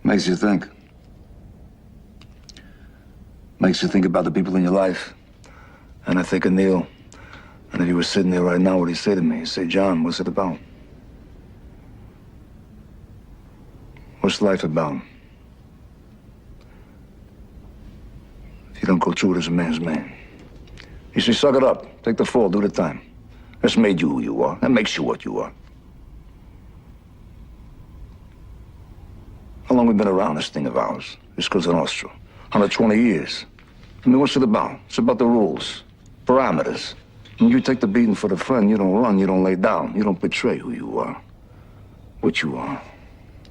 Makes you think. Makes you think about the people in your life. And I think of Neil. And if he was sitting there right now, what he'd say to me? He'd say, John, what's it about? What's life about? If you don't go through it as a man's man. You say, suck it up. Take the fall, do the time. That's made you who you are. That makes you what you are. How long have we been around this thing of ours? This Cosa Nostra. 120 years. I mean, what's it about? It's about the rules, parameters. When you take the beating for the friend, you don't run, you don't lay down, you don't betray who you are, what you are.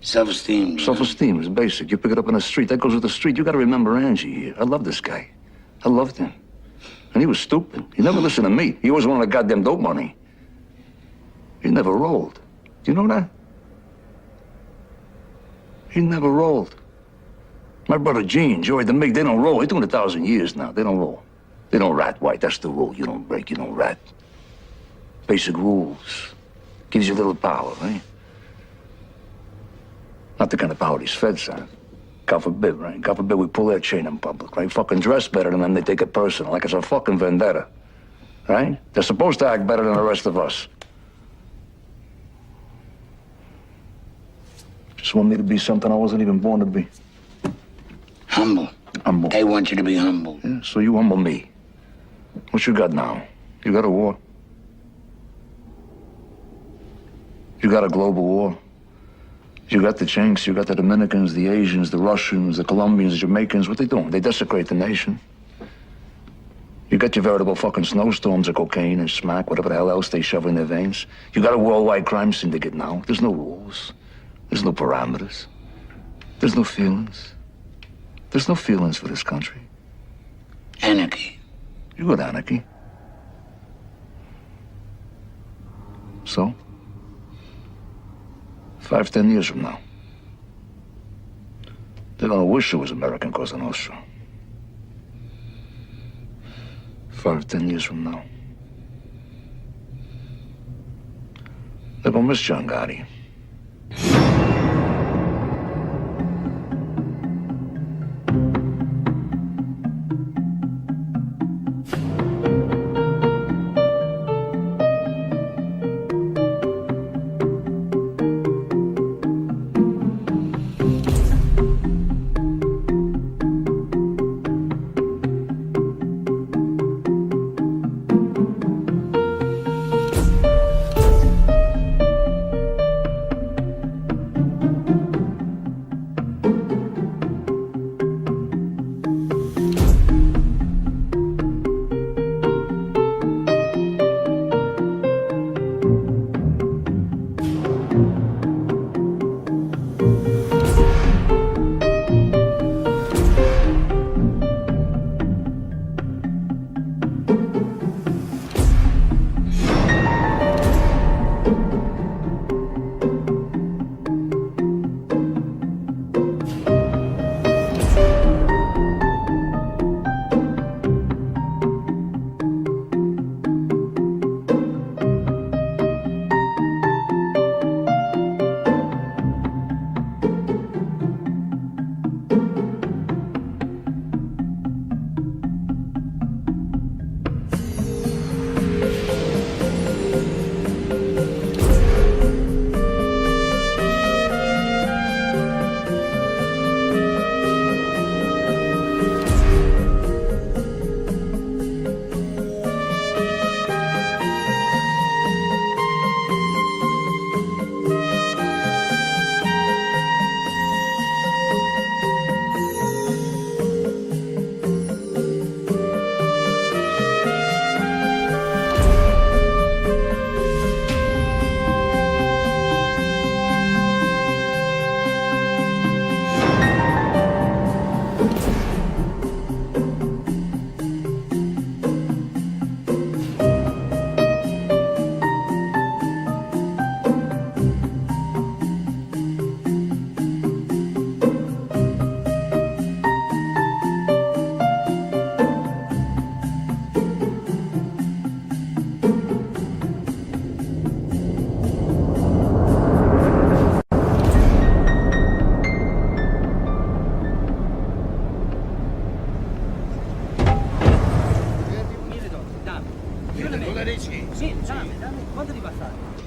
Self-esteem. Self-esteem is basic. You pick it up in the street. That goes with the street. You got to remember Angie here. I love this guy. I loved him. And he was stupid. He never listened to me. He always wanted goddamn dope money. He never rolled. Do you know that? He never rolled. My brother Gene, Joey, the Mig, they don't roll. They're doing 1,000 years now. They don't roll. They don't rat white. That's the rule. You don't break, you don't rat. Basic rules. Gives you a little power, right? Not the kind of power these feds have. God forbid, right? God forbid we pull their chain in public, right? Fucking dress better than them, they take it personal, like it's a fucking vendetta, right? They're supposed to act better than the rest of us. Just want me to be something I wasn't even born to be. Humble. Humble. They want you to be humble. Yeah, so you humble me. What you got now? You got a war. You got a global war. You got the Chinks, you got the Dominicans, the Asians, the Russians, the Colombians, the Jamaicans. What they doing? They desecrate the nation. You got your veritable fucking snowstorms of cocaine and smack, whatever the hell else they shove in their veins. You got a worldwide crime syndicate now. There's no rules. There's no parameters. There's no feelings. There's no feelings for this country. Anarchy. You got anarchy. So? 5, 10 years from now, they're gonna wish it was American Cosa Nostra. 5, 10 years from now, they're gonna miss John Gotti.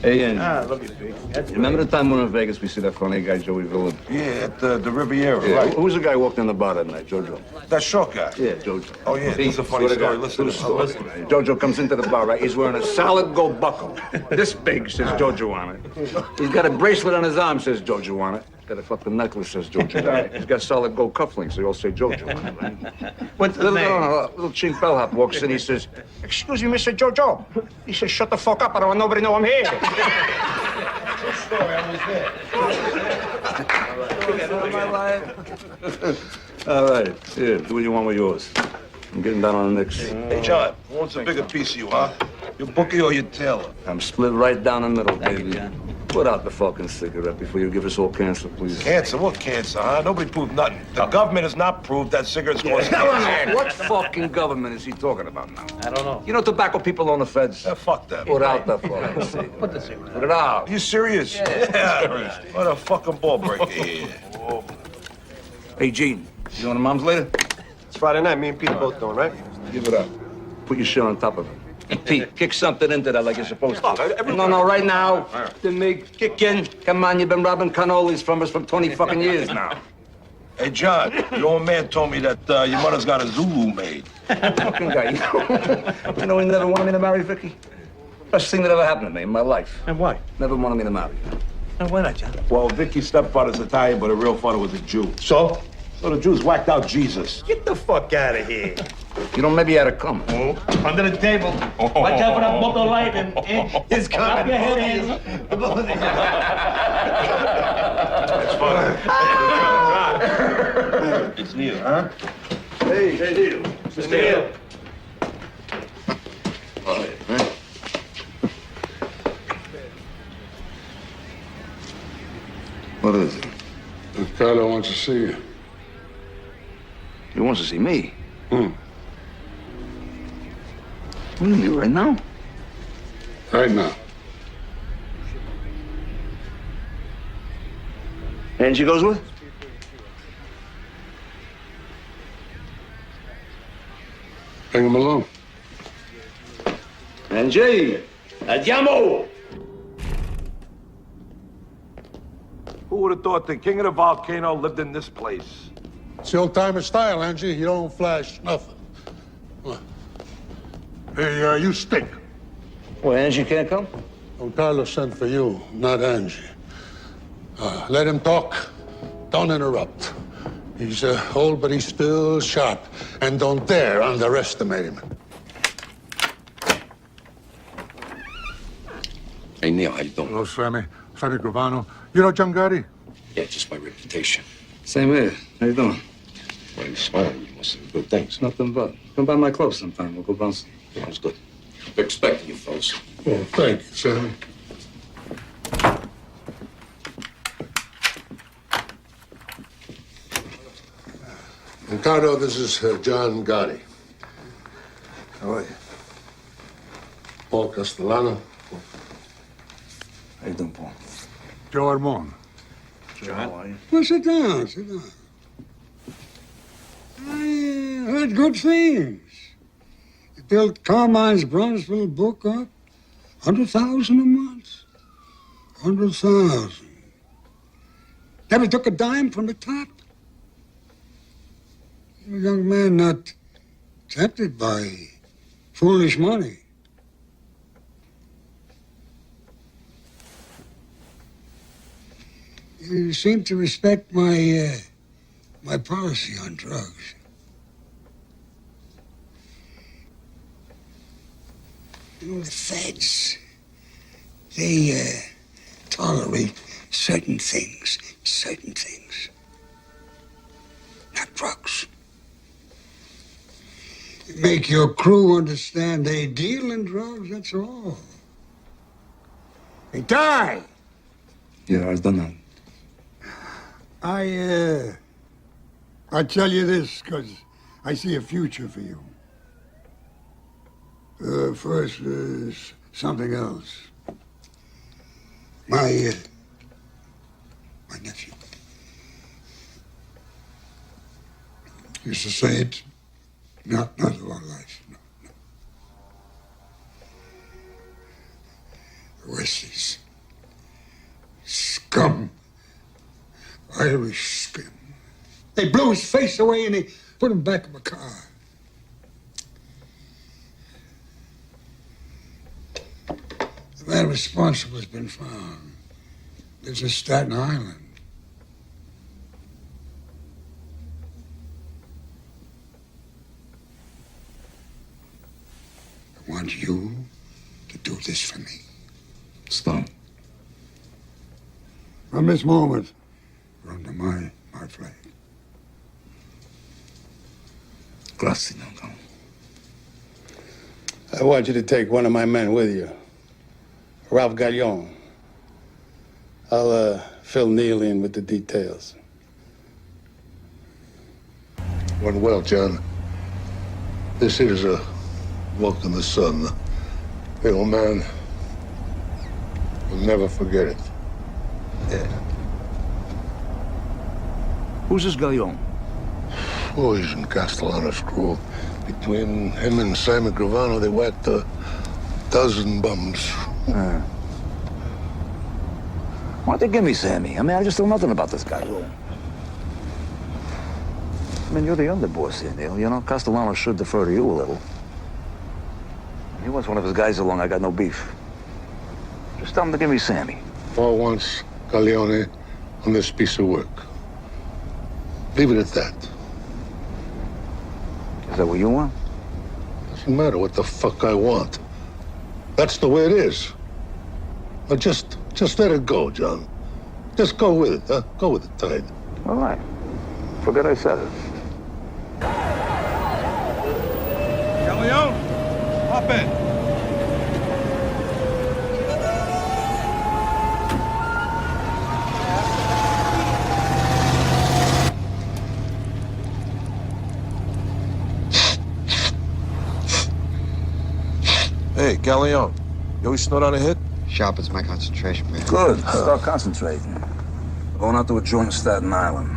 Hey, Angie. Look at me. Remember the time we were in Vegas, we see that funny guy, Joey Villan? Yeah, at the Riviera, Yeah. right? Who was the guy who walked in the bar that night, Jojo? That short guy. Yeah, Jojo. Oh, yeah, this is a funny story. Listen to this. Listen. Jojo comes into the bar, right? He's wearing a solid gold buckle. This big, says Jojo on it. He's got a bracelet on his arm, says Jojo on it. He's got a fucking necklace, says Jojo on it. He's got solid gold cufflinks, they all say Jojo on it, right? What's the name? Little chink bellhop walks in, he says, "Excuse me, Mr. Jojo." He says, "Shut the fuck up, I don't want nobody to know I'm here." All right, here, do what you want with yours. I'm getting down on the Knicks. Hey, John, who wants a bigger piece of you, huh? Your bookie or your tailor? I'm split right down the middle, baby. Put out the fucking cigarette before you give us all cancer, please. Cancer? What cancer, huh? Nobody proved nothing. The government has not proved that cigarettes cause cancer. What fucking government is he talking about now? I don't know. You know tobacco people own the feds? Yeah, fuck that. Put out the fucking cigarette. Put the cigarette. Put it out. You serious? Yeah. What a fucking ball breaker here. Hey, Gene, you going to Mom's later? It's Friday night. Me and Pete are both going, right? Give it up. Put your shit on top of it. And Pete, kick something into that like you're supposed to. No, right now. Then me, kick in. Come on, you've been robbing cannolis from us for 20 fucking years now. Hey, John, your old man told me that your mother's got a Zulu maid. Fucking guy, you know he never wanted me to marry Vicky? Best thing that ever happened to me in my life. And why? Never wanted me to marry. And why not, John? Well, Vicky's stepfather's Italian, but her real father was a Jew. So? So the Jews whacked out Jesus. Get the fuck out of here. You know, maybe you had to come. Under the table. Watch out for that bottle light and it's coming. Your head is. That's funny. It's Neil, huh? Hey, Neil. Mr. Neil. All right, man. What is it? Carlo wants to see you. He wants to see me. Hmm. What do you mean, right now? Right now. Angie goes with? Bring him along. Angie! Andiamo! Who would have thought the king of the volcano lived in this place? It's the old-timer style, Angie. You don't flash nothing. What? Hey, you stink. Well, Angie can't come? Don Carlos sent for you, not Angie. Let him talk. Don't interrupt. He's old, but he's still sharp. And don't dare underestimate him. Hey, Neil, how you doing? Hello, Sammy. Sammy Gravano. You know John Gotti? Yeah, just my reputation. Same here. How you doing? Well, you smiling. You must have good things. Nothing but. Come by my club sometime. We'll go bounce. Sounds good. We're expecting you, fellas. Well, thank you, Sammy. Ricardo, this is John Gotti. How are you? Paul Castellano. How you doing, Paul? Joe Armon. John? How are you? Well, sit down, sit down. I heard good things. You built Carmine's Bronzeville book up. 100,000 a month. 100,000. Never took a dime from the top. You're a young man not tempted by foolish money. You seem to respect my policy on drugs. You know, the feds, they tolerate certain things. Not drugs. You make your crew understand they deal in drugs, that's all. Hey, Ty! Yeah, I've done that. I tell you this because I see a future for you. First, something else. My nephew used to say it, not of our life, no. Westies. Scum. Irish scum. They blew his face away and they put him back in my car. The man responsible has been found. Lives in Staten Island. I want you to do this for me. Stop. From this moment, you're under my flag. Grazie, Uncle. I want you to take one of my men with you. Ralph Gallon. I'll fill Neil in with the details. Went well, John. This is a walk in the sun. The old man will never forget it. Yeah. Who's this Gallon? Oh, he's in Castellano's crew. Between him and Simon Gravano, they whacked a dozen bums. Why don't they give me Sammy? I mean, I just know nothing about this guy. I mean, you're the underboss here, Neil. You know, Castellano should defer to you a little. He wants one of his guys along. I got no beef. Just tell him to give me Sammy. Paul wants Galleone on this piece of work. Leave it at that. Is that what you want? Doesn't matter what the fuck I want. That's the way it is. But just let it go, John. Just go with it, huh? Go with the tide. All right. Forget I said it. Galleon, hop in. Hey, Galleon, you always snort on a hit? Sharpens my concentration, man. Good. Start concentrating. Going out to a joint in Staten Island.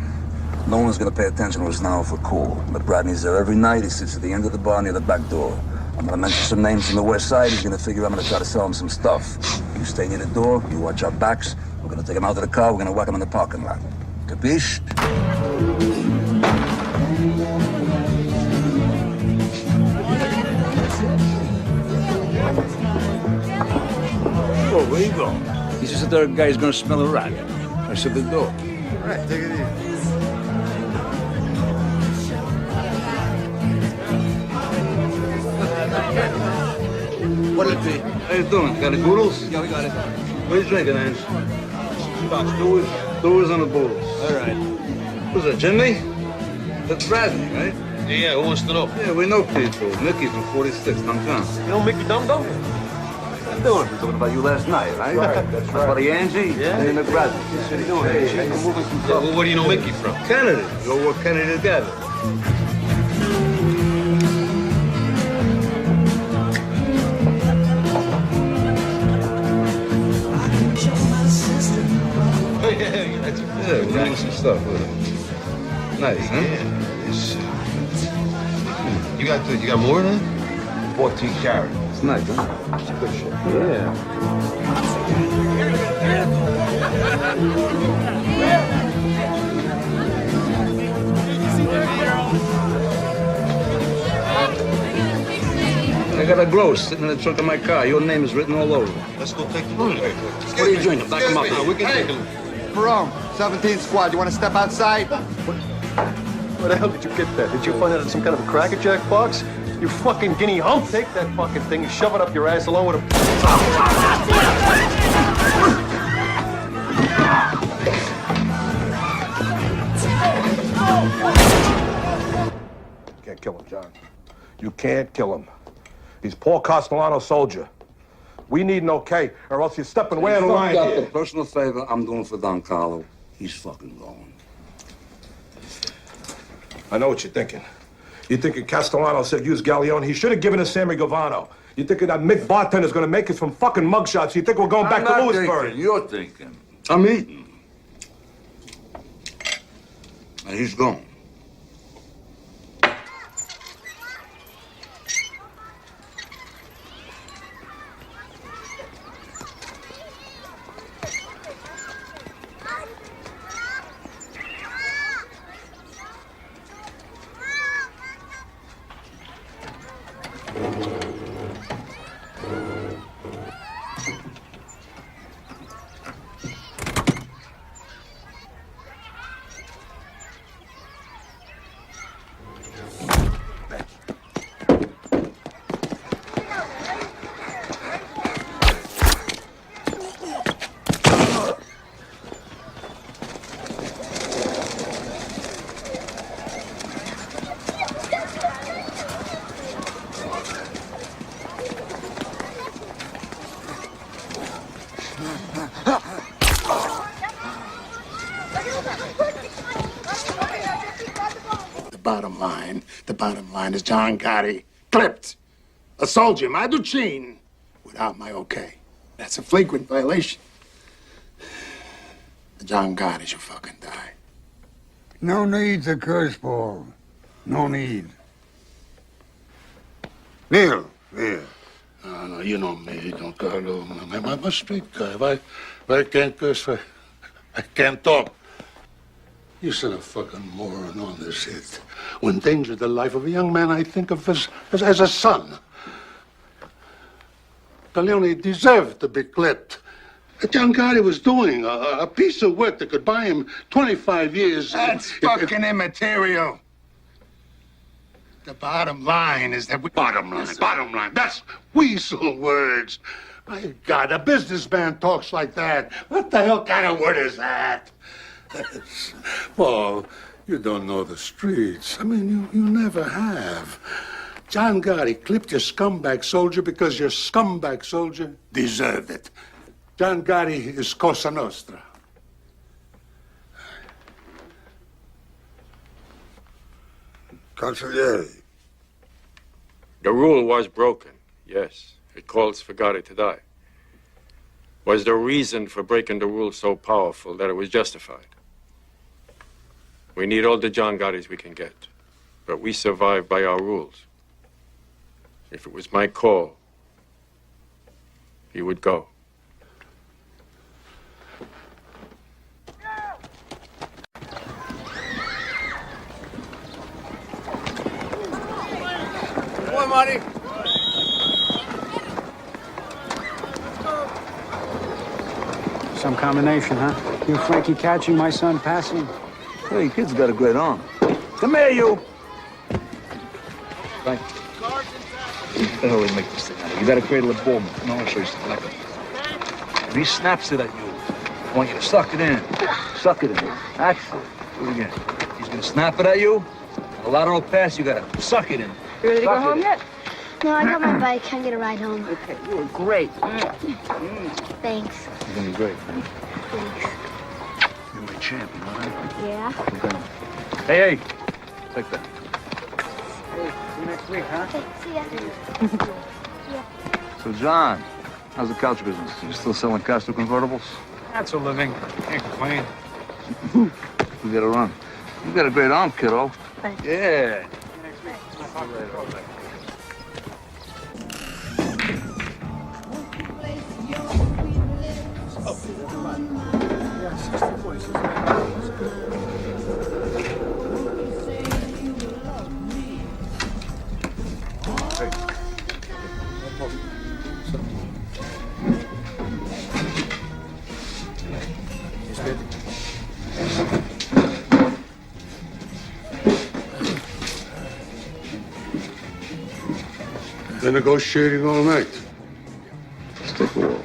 No one's gonna pay attention to us now if we're cool. But Bradley's there every night. He sits at the end of the bar near the back door. I'm gonna mention some names from the west side. He's gonna figure I'm gonna try to sell him some stuff. You stay near the door. You watch our backs. We're gonna take him out to the car. We're gonna whack him in the parking lot. Capiche? Oh, where you going? He's just a third guy. He's gonna smell a rat. I said the door. All right, take it easy. What'll it be? How you doing? Got the boodles? Yeah, we got it. What are you drinking, Ange? Doers on the boodles. All right. Who's that, Jimmy? That's Bradley, right? Yeah, who wants to know? Yeah, we know people. Mickey from 46, downtown. You know Mickey Dum Dum? How you doing? We're talking about you last night, right? That's right. Buddy Angie? Yeah. And then Bradley. How you doing? Hey, I'm moving some stuff. Well, where do you know Mickey from? Kennedy. Go work Kennedy together. Yeah, we're doing some stuff with him. Nice, huh? You got more than that? 14 carat. It's nice, huh? It's good shit. Yeah. I got a gross sitting in the trunk of my car. Your name is written all over it. Let's go take a look. What are you drinking? Back him up. We can take a look. Jerome, 17th squad, you want to step outside? Where the hell did you get that? Did you find it in some kind of a Cracker Jack box? You fucking guinea hump! Take that fucking thing and shove it up your ass along with a... Can't kill him, John. You can't kill him. He's Paul Castellano's soldier. We need an okay, or else you're stepping way out of line Got here. the personal favor I'm doing for Don Carlo. He's fucking gone. I know what you're thinking. You're thinking Castellano said use Galleon. He should have given us Sammy Gavano. You're thinking that Mick Bartender's gonna make us from fucking mugshots. You think we're going back to Lewisburg? You're thinking. I'm eating. And he's gone. bottom line. The bottom line is John Gotti clipped a soldier, Maduchin, without my okay. That's a flagrant violation. John Gotti should fucking die. No need to curse, Paul. No need. Neil. No, you know me, Don Carlo. I'm a street guy. If I can't curse, I can't talk. You sent a fucking moron on this hit. Who endangered the life of a young man I think of as a son. Galeone deserved to be clipped. John Gotti was doing a piece of work that could buy him 25 years. That's fucking immaterial. The bottom line is that we... Bottom line. That's weasel words. My God, a businessman talks like that. What the hell kind of word is that? Paul, you don't know the streets. I mean, you never have. John Gotti clipped your scumbag soldier because your scumbag soldier deserved it. John Gotti is Cosa Nostra. Consigliere. The rule was broken, yes. It calls for Gotti to die. Was the reason for breaking the rule so powerful that it was justified? We need all the John Gottis we can get, but we survive by our rules. If it was my call, he would go. Boy, Marty. Some combination, huh? You Frankie catching my son passing? Hey, kid's got a great arm. Come here, you. Frank. What the hell do we make this thing out of? You gotta cradle a bull. No, I'll show you something like it. If he snaps it at you, I want you to suck it in. Suck it in. That's it. Do it again. He's gonna snap it at you. A lot will pass. You gotta suck it in. You ready to go home yet? No, I got my bike. Can't get a ride home. Okay, you were great. Thanks. You're gonna be great. Thanks. You're my champion, all right? Yeah? Okay. Hey, take that. Hey, see you next week, huh? Okay, see ya. So, John, how's the couch business? You still selling Castro convertibles? That's a living. Can't complain. We gotta run. You got a great arm, kiddo. Thanks. Yeah. Been negotiating all night. Let's take a walk.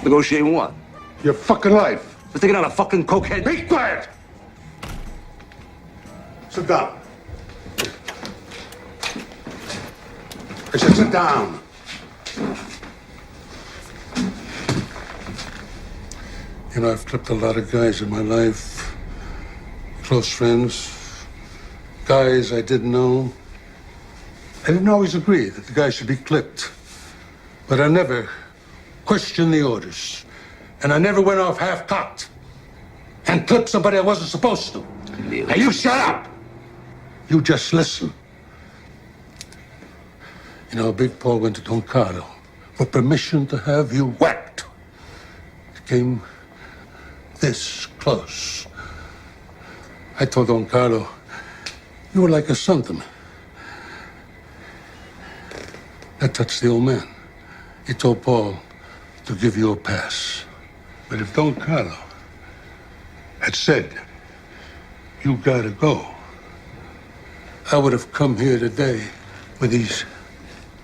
Negotiating what? Your fucking life. We're taking out a fucking cokehead. Be quiet! Sit down. I said sit down. You know, I've clipped a lot of guys in my life. Close friends. Guys I didn't know. I didn't always agree that the guy should be clipped. But I never questioned the orders. And I never went off half-cocked and clipped somebody I wasn't supposed to. Now you shut up! You just listen. You know, Big Paul went to Don Carlo for permission to have you whacked. It came this close. I told Don Carlo, you were like a son to me. That touched the old man. He told Paul to give you a pass. But if Don Carlo had said, you gotta go, I would have come here today with these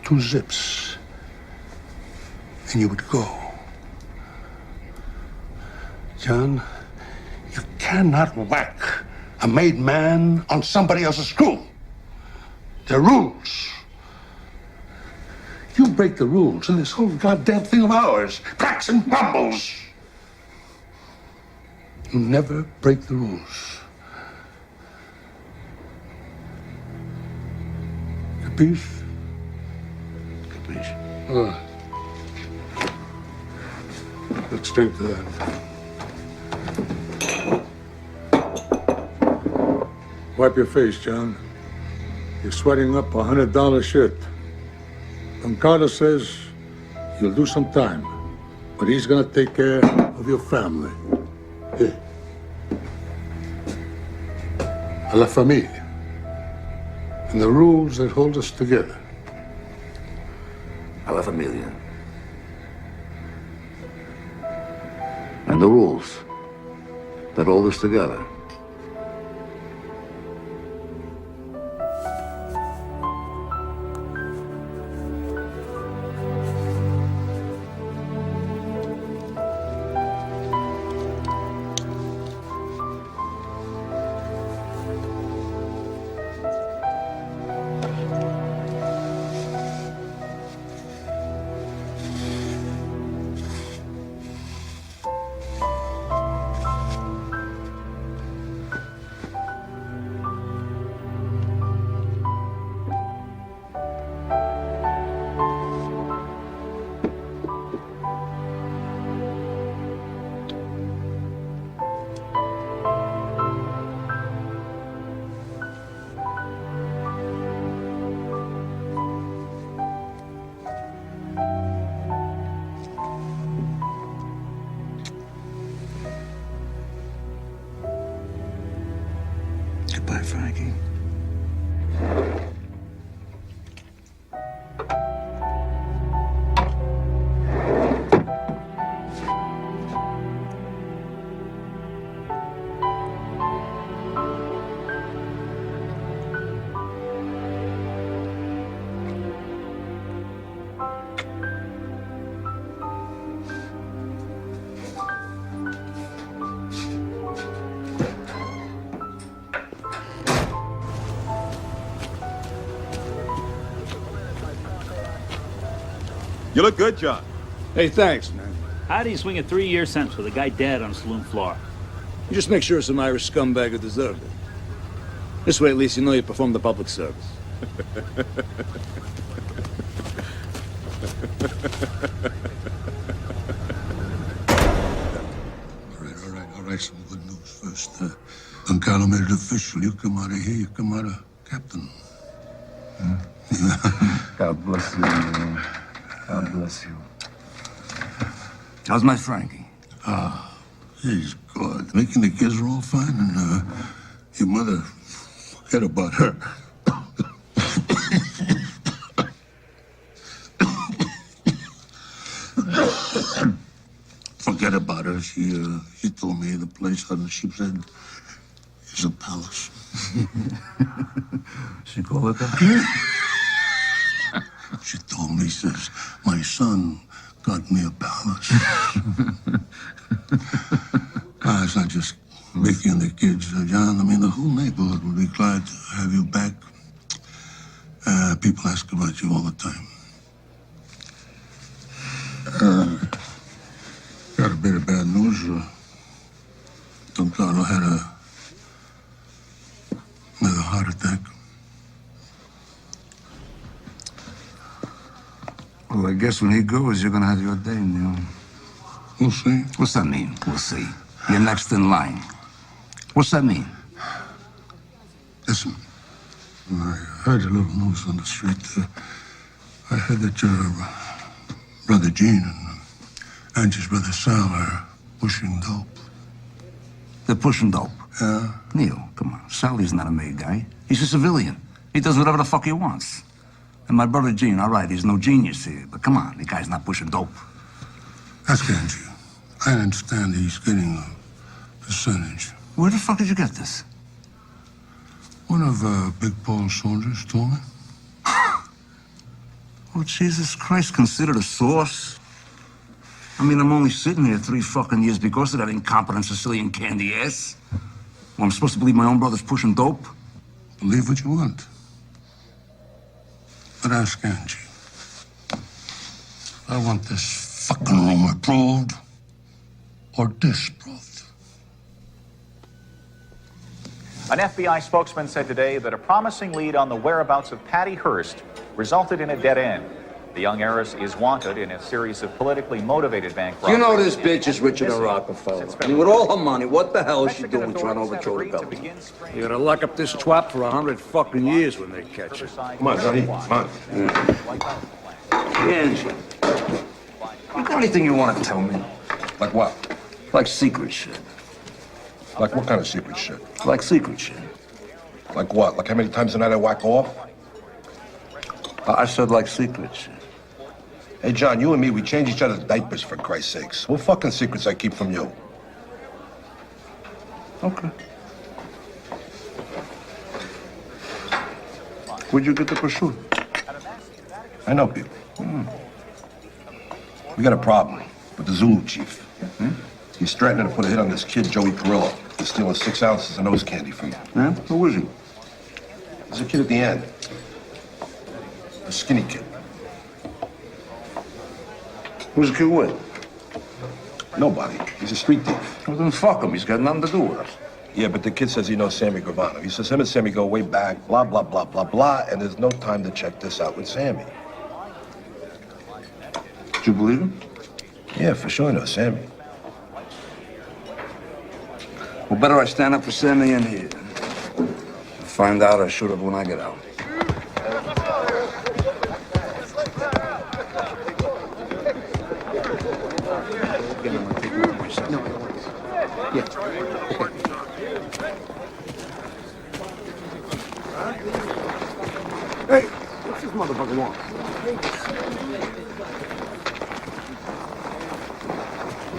2 zips, and you would go. John, you cannot whack a made man on somebody else's crew. There are rules. You break the rules in this whole goddamn thing of ours. Cracks and bumbles. You never break the rules. Capiche? Capiche. Let's drink to that. Wipe your face, John. You're sweating up $100 shit. Don Carlos says you'll do some time, but he's gonna take care of your family. Here. A la familia. And the rules that hold us together. A la familia. And the rules that hold us together. Goodbye, Frankie. You look good, John. Hey, thanks, man. How do you swing a 3-year sentence with a guy dead on a saloon floor? You just make sure some Irish scumbag who deserved it. This way, at least, you know you performed the public service. All right, some good news first. Don Carlo made it official. You come out of here, you come out of captain. God bless you. God bless you. How's my Frankie? He's good. Making the kids are all fine, and your mother, forget about her. Forget about her. She told me the place on the Sheep's Head is a palace. She called it that? She told me, says, my son got me a palace. It's not just Mickey and the kids, John. I mean, the whole neighborhood will be glad to have you back. People ask about you all the time. Got a bit of bad news. Don Carlo had another heart attack. Well, I guess when he goes, you're gonna have your day, Neil. We'll see. What's that mean? We'll see. You're next in line. What's that mean? Listen, I heard a little news on the street. I heard that your brother Gene and Angie's brother Sal are pushing dope. They're pushing dope. Yeah? Neil, come on. Sally's not a made guy. He's a civilian. He does whatever the fuck he wants. And my brother Gene, all right, he's no genius here, but come on, the guy's not pushing dope. Ask Angie. I understand he's getting a percentage. Where the fuck did you get this? One of Big Paul's soldiers told me. Oh, Jesus Christ, considered a source? I mean, I'm only sitting here 3 fucking years because of that incompetent Sicilian candy ass. Well, I'm supposed to believe my own brother's pushing dope? Believe what you want. But ask Angie. I want this fucking room approved or disproved. An FBI spokesman said today that a promising lead on the whereabouts of Patty Hearst resulted in a dead end. The young heiress is wanted in a series of politically motivated bank robberies. You know this bitch is richer than Rockefeller. I mean, with all her money, what the hell is she doing trying to overthrow the government? You gotta lock up this twat for 100 fucking years when they catch her. Come on, Johnny. Come on. Angie, you got anything you want to tell me? Like what? Like secret shit. Like what kind of secret shit? Like secret shit. Like what? Like how many times a night I whack off? I said like secret shit. Hey, John, you and me, we change each other's diapers, for Christ's sakes. What fucking secrets I keep from you? Okay. Where'd you get the pursuit? I know people. We got a problem with the Zulu chief. He's threatening to put a hit on this kid, Joey Perillo. He's stealing 6 ounces of nose candy from him. Yeah? Who is he? There's a kid at the end. A skinny kid. Who's the kid with? Nobody. He's a street thief. Well, then fuck him. He's got nothing to do with us. Yeah, but the kid says he knows Sammy Gravano. He says him and Sammy go way back, blah, blah, blah, blah, blah, and there's no time to check this out with Sammy. Did you believe him? Yeah, for sure I know Sammy. Well, better I stand up for Sammy in here. Find out I shoot up when I get out. Hey, what's this motherfucker want?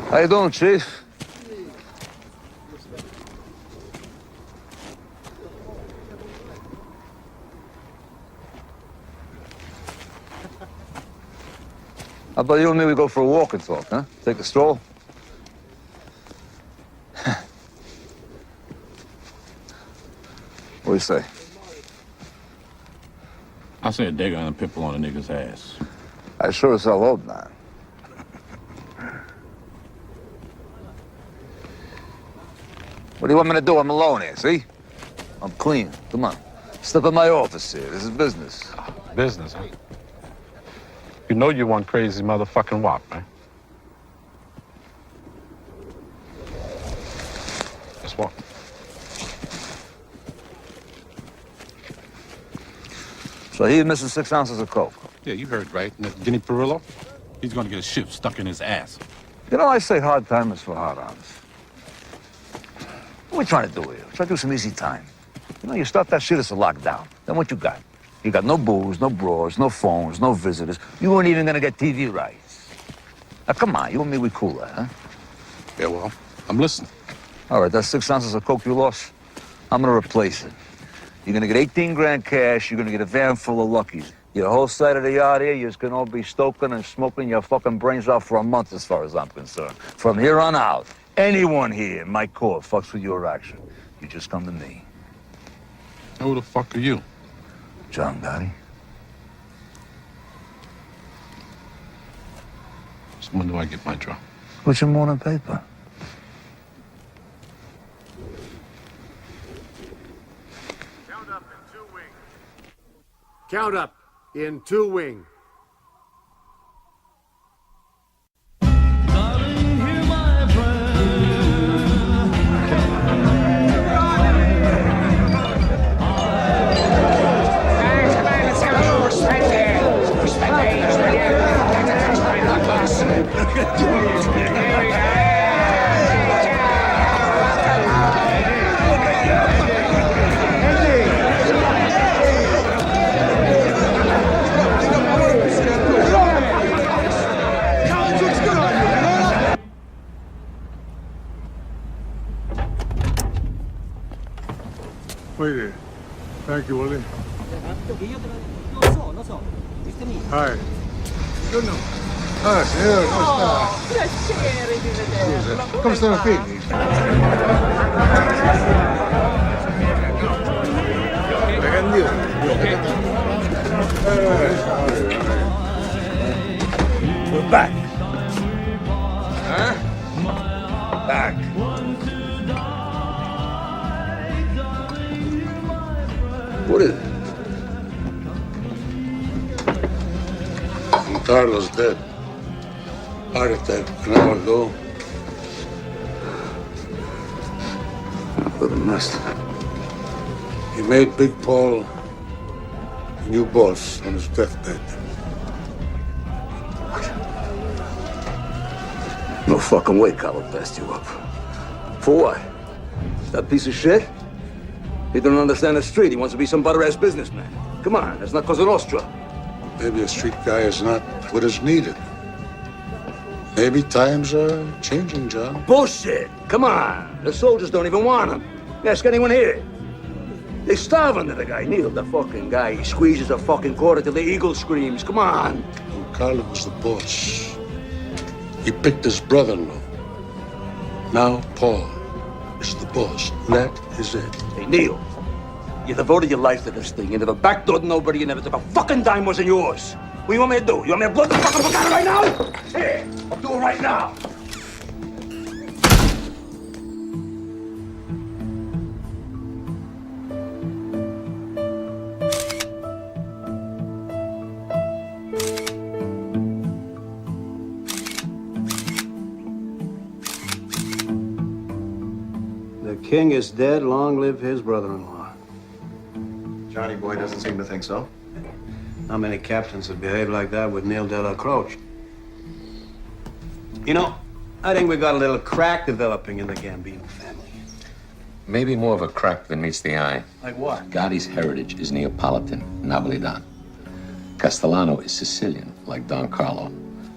How you doing, Chief? How about you and me, we go for a walk and talk, huh? Take a stroll? What do you say? I say a digger and a pimple on a nigga's ass. I sure as hell hope not. What do you want me to do? I'm alone here, see? I'm clean. Come on. Step in my office here. This is business. Business, huh? You know you want crazy motherfucking wop, man. Let's walk. So he's missing 6 ounces of coke. Yeah, you heard right. And that Guinea Perillo, he's gonna get a ship stuck in his ass. You know, I say hard timers for hard-ons. What are we trying to do here? Try to do some easy time. You know, you start that shit, it's a lockdown. Then what you got? You got no booze, no bras, no phones, no visitors. You weren't even gonna get TV rights. Now, come on, you and me, we cooler, huh? Yeah, well, I'm listening. All right, that's 6 ounces of coke you lost. I'm gonna replace it. You're gonna get 18 grand cash. You're gonna get a van full of Luckies. Your whole side of the yard here, you're just gonna all be stoking and smoking your fucking brains out for a month, as far as I'm concerned. From here on out, anyone here in my court fucks with your action. You just come to me. Who the fuck are you? John Gotti. So when do I get my drop? What's your morning paper? Count up in 2 wing. Wait there. Thank you, Willie. Hi. Buongiorno. Ah, signore, come sta? Piacere di vederla. Come stanno i figli? We're back. Huh? Back. What is it? Carlos dead. Heart attack an hour ago. What a mess. He made Big Paul a new boss on his deathbed. No fucking way Carlo passed you up. For what? That piece of shit? He don't understand the street. He wants to be some butter-ass businessman. Come on, that's not Cosa Nostra. Maybe a street guy is not what is needed. Maybe times are changing, John. Bullshit! Come on! The soldiers don't even want him. Ask anyone here. They starve under the guy. Neil, the fucking guy. He squeezes a fucking quarter till the eagle screams. Come on! Well, Carlo was the boss. He picked his brother-in-law. Now Paul is the boss. That is it. Hey, Neil. You devoted your life to this thing. You never backdoored nobody. You never took a fucking dime wasn't yours. What do you want me to do? You want me to blow the fucking book out right now? Here, I'll do it right now. The king is dead. Long live his brother-in-law. Johnny boy doesn't seem to think so. Not many captains would behave like that with Neil de la Croce. You know, I think we got a little crack developing in the Gambino family. Maybe more of a crack than meets the eye. Like what? Gotti's heritage is Neapolitan, Napolitan. Castellano is Sicilian, like Don Carlo.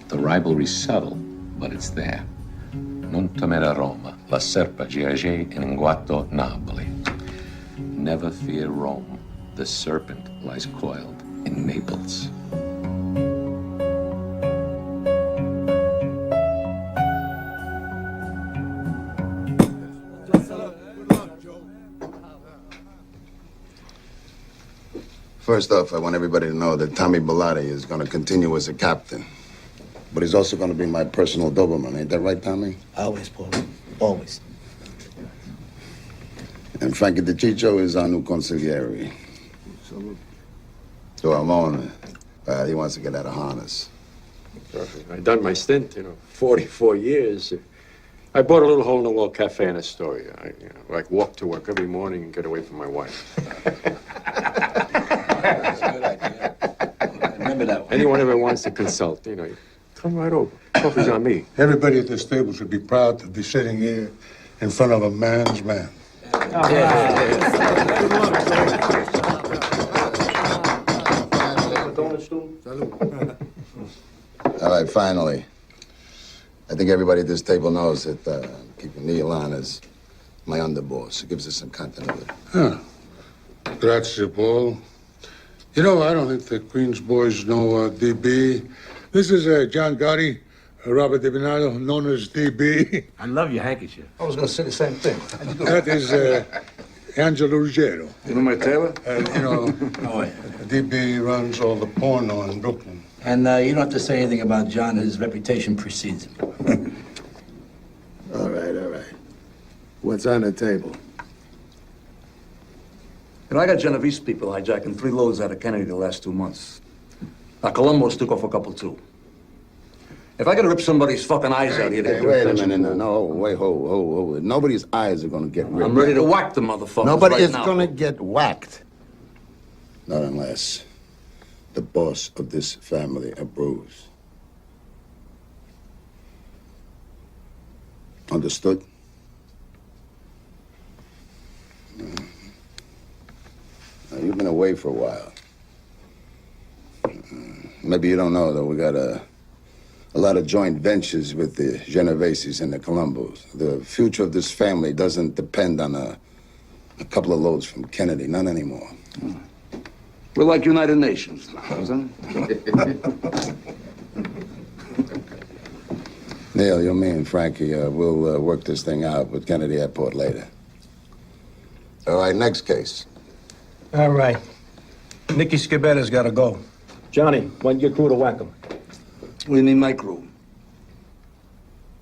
The rivalry's subtle, but it's there. Non temere Roma, la serpa giage in guato Napoli. Never fear Rome. The serpent lies coiled in Naples. First off, I want everybody to know that Tommy Bilotti is going to continue as a captain. But he's also going to be my personal Doberman. Ain't that right, Tommy? Always, Paul. Always. And Frankie DeCiccio is our new consigliere. So Ramon, he wants to get out of harness. Perfect. I done my stint, 44 years. I bought a little hole-in-the-wall cafe in Astoria. I walk to work every morning and get away from my wife. That's a good idea. Remember that one. Anyone ever wants to consult, you come right over. Coffee's on me. Everybody at this table should be proud to be sitting here in front of a man's man. All right, finally. I think everybody at this table knows that keeping Neil on as my underboss. It gives us some continuity. Huh. Grazie, Paul. You know, I don't think the Queen's boys know DB. This is John Gotti, Robert DiBernardo, known as DB. I love your handkerchief. I was going to say the same thing. That is Angelo Ruggiero. You know my tailor? DB runs all the porno in Brooklyn. And you don't have to say anything about John. His reputation precedes him. All right. What's on the table? I got Genovese people hijacking 3 loads out of Kennedy the last 2 months. Now, Colombo's took off a couple, too. If I gotta rip somebody's fucking eyes out here... Hey, wait a minute. No, wait, hold. Nobody's eyes are gonna get ripped. I'm ready to whack the motherfuckers Nobody right is now. gonna get whacked. Not unless the boss of this family approves. Understood? Now, you've been away for a while. Maybe you don't know, though, we got a lot of joint ventures with the Genoveses and the Colombos. The future of this family doesn't depend on a couple of loads from Kennedy. Not anymore. We're like United Nations now, isn't it? Neil, you, me, and Frankie, we'll work this thing out with Kennedy Airport later. All right, next case. All right. Nicky Scabetta's got to go. Johnny, when you get crew to whack him? What do you mean, my crew?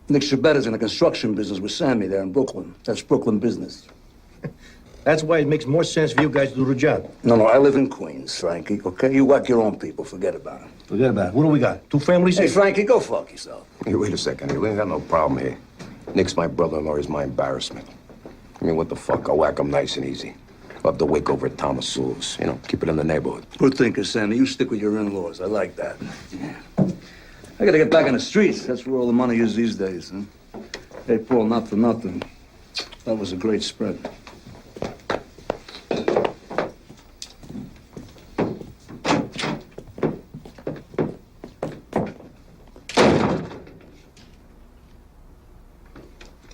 Nick Shabetta's in the construction business with Sammy there in Brooklyn. That's Brooklyn business. That's why it makes more sense for you guys to do the job. No, I live in Queens, Frankie, okay? You whack your own people. Forget about it. Forget about it. What do we got? 2 families? Hey, Frankie, go fuck yourself. Hey, wait a second. We ain't got no problem here. Nick's my brother-in-law. He's my embarrassment. I mean, what the fuck? I'll whack him nice and easy. I'll have to wake over at Thomas Sewell's. You know, keep it in the neighborhood. Good thinking, Sammy. You stick with your in-laws. I like that. Yeah. I gotta get back on the streets. That's where all the money is these days, huh? Hey, Paul, not for nothing. That was a great spread.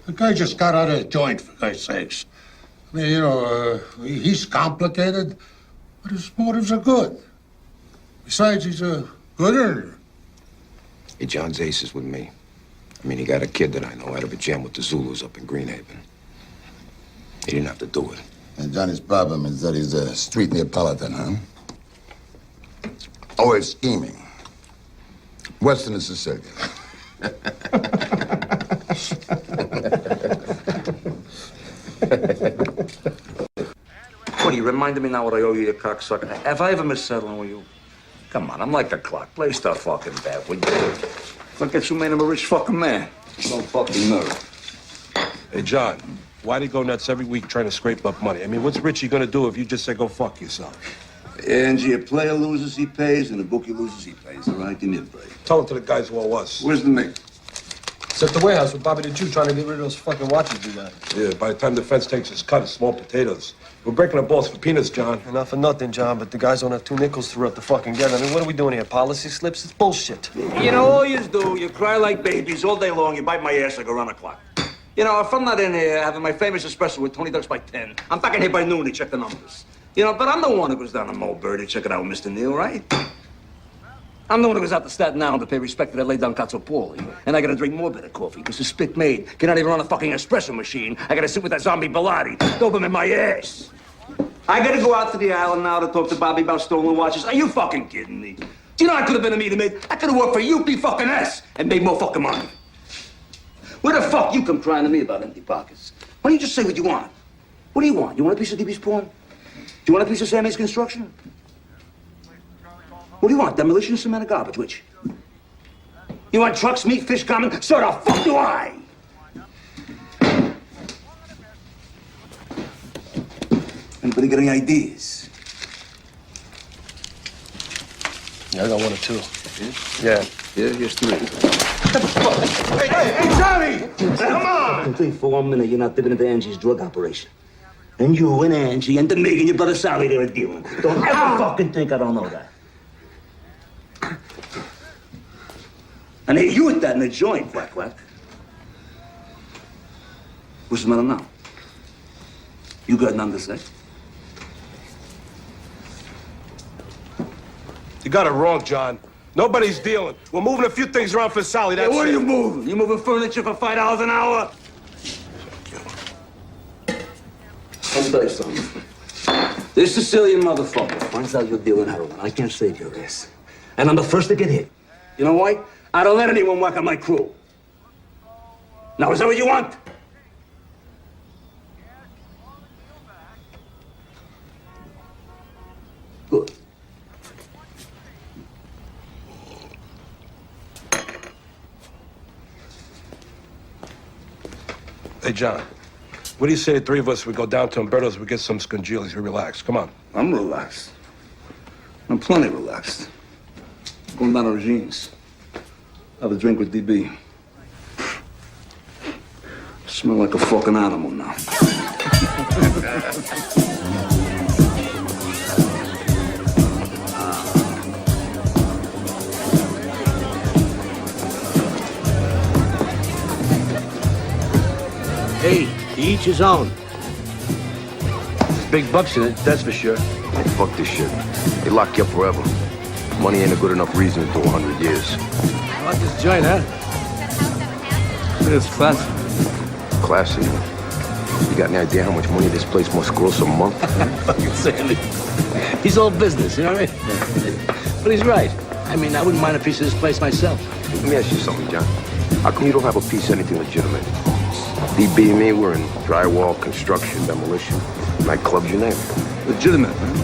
The guy just got out of a joint, for God's sakes. I mean, you know, he's complicated, but his motives are good. Besides, he's a good earner. Hey, John's ace is with me. I mean, he got a kid that I know out of a jam with the Zulus up in Greenhaven. He didn't have to do it. And Johnny's problem is that he's a street Neapolitan, huh? Oh, it's scheming. Western and Sicilian. What, you reminded me now what I owe you, you cocksucker? Have I ever missed settling with you? Come on, I'm like the clock. Play stuff fucking bad, would you? Look at you made him a rich fucking man. Don't fucking nerve. Hey, John, why do you go nuts every week trying to scrape up money? I mean, what's Richie gonna do if you just say go fuck yourself? Angie, a player loses, he pays, and a bookie loses, he pays. All right, give me a break. Tell it to the guys who owe us. Where's the mate? It's at the warehouse with Bobby the Jew trying to get rid of those fucking watches we got. Yeah, by the time the fence takes its cut, it's small potatoes. We're breaking the balls for peanuts, John. Not for nothing, John, but the guys don't have 2 nickels to rub the fucking get. I mean, what are we doing here? Policy slips? It's bullshit. You know, all you do, you cry like babies all day long, you bite my ass like around the clock. You know, if I'm not in here having my famous espresso with Tony Ducks by 10, I'm back in here by noon to check the numbers. You know, but I'm the one who goes down to Mulberry to check it out with Mr. Neal, right? I'm the one who goes out to Staten Island to pay respect to that laid-down Cazzopoli. And I gotta drink more bitter coffee, because the spit maid cannot even run a fucking espresso machine. I gotta sit with that zombie Bilotti, dope him in my ass. I gotta go out to the island now to talk to Bobby about stolen watches. Are you fucking kidding me? Do you know I could have been a meter maid? I could have worked for UP and made more fucking money. Where the fuck you come crying to me about empty pockets? Why don't you just say what you want? What do you want? You want a piece of DB's pawn? Do you want a piece of Sammy's construction? What do you want? Demolition or cement or garbage? Which? You want trucks, meat, fish, common? So the fuck do I? Anybody got any ideas? Yeah, I got 1 or 2. Yeah, here's 3. Hey, Johnny! Come on! Don't think for 1 minute you're not dipping into Angie's drug operation. And you and Angie and the Mig and your brother Sally, they're dealing. Don't ever fucking think I don't know that. And hey, you with that in the joint, quack, quack. What's the matter now? You got nothing to say? You got it wrong, John. Nobody's dealing. We're moving a few things around for Sally, that's What are it. you moving? You moving furniture for $5 an hour? Let me tell you something. This Sicilian motherfucker finds out you're dealing heroin. I can't save your ass. And I'm the first to get hit. You know why? I don't let anyone whack on my crew. Now, is that what you want? Good. Hey, John, what do you say the 3 of us, we go down to Umberto's, we get some scongilis, we relax. Come on. I'm relaxed. I'm plenty relaxed. Going down to Regine's. Have a drink with DB. Smell like a fucking animal now. Hey, to each his own. Big bucks in it, that's for sure. Hey, fuck this shit. They lock you up forever. Money ain't a good enough reason to do 100 years. I like this joint, huh? It's classy. Classy. You got any idea how much money this place must gross a month? Fucking Sammy. He's all business, you know what I mean? But he's right. I mean, I wouldn't mind a piece of this place myself. Let me ask you something, John. How come you don't have a piece of anything legitimate? DB and me, we're in drywall, construction, demolition, nightclubs, you name it. Legitimate, man.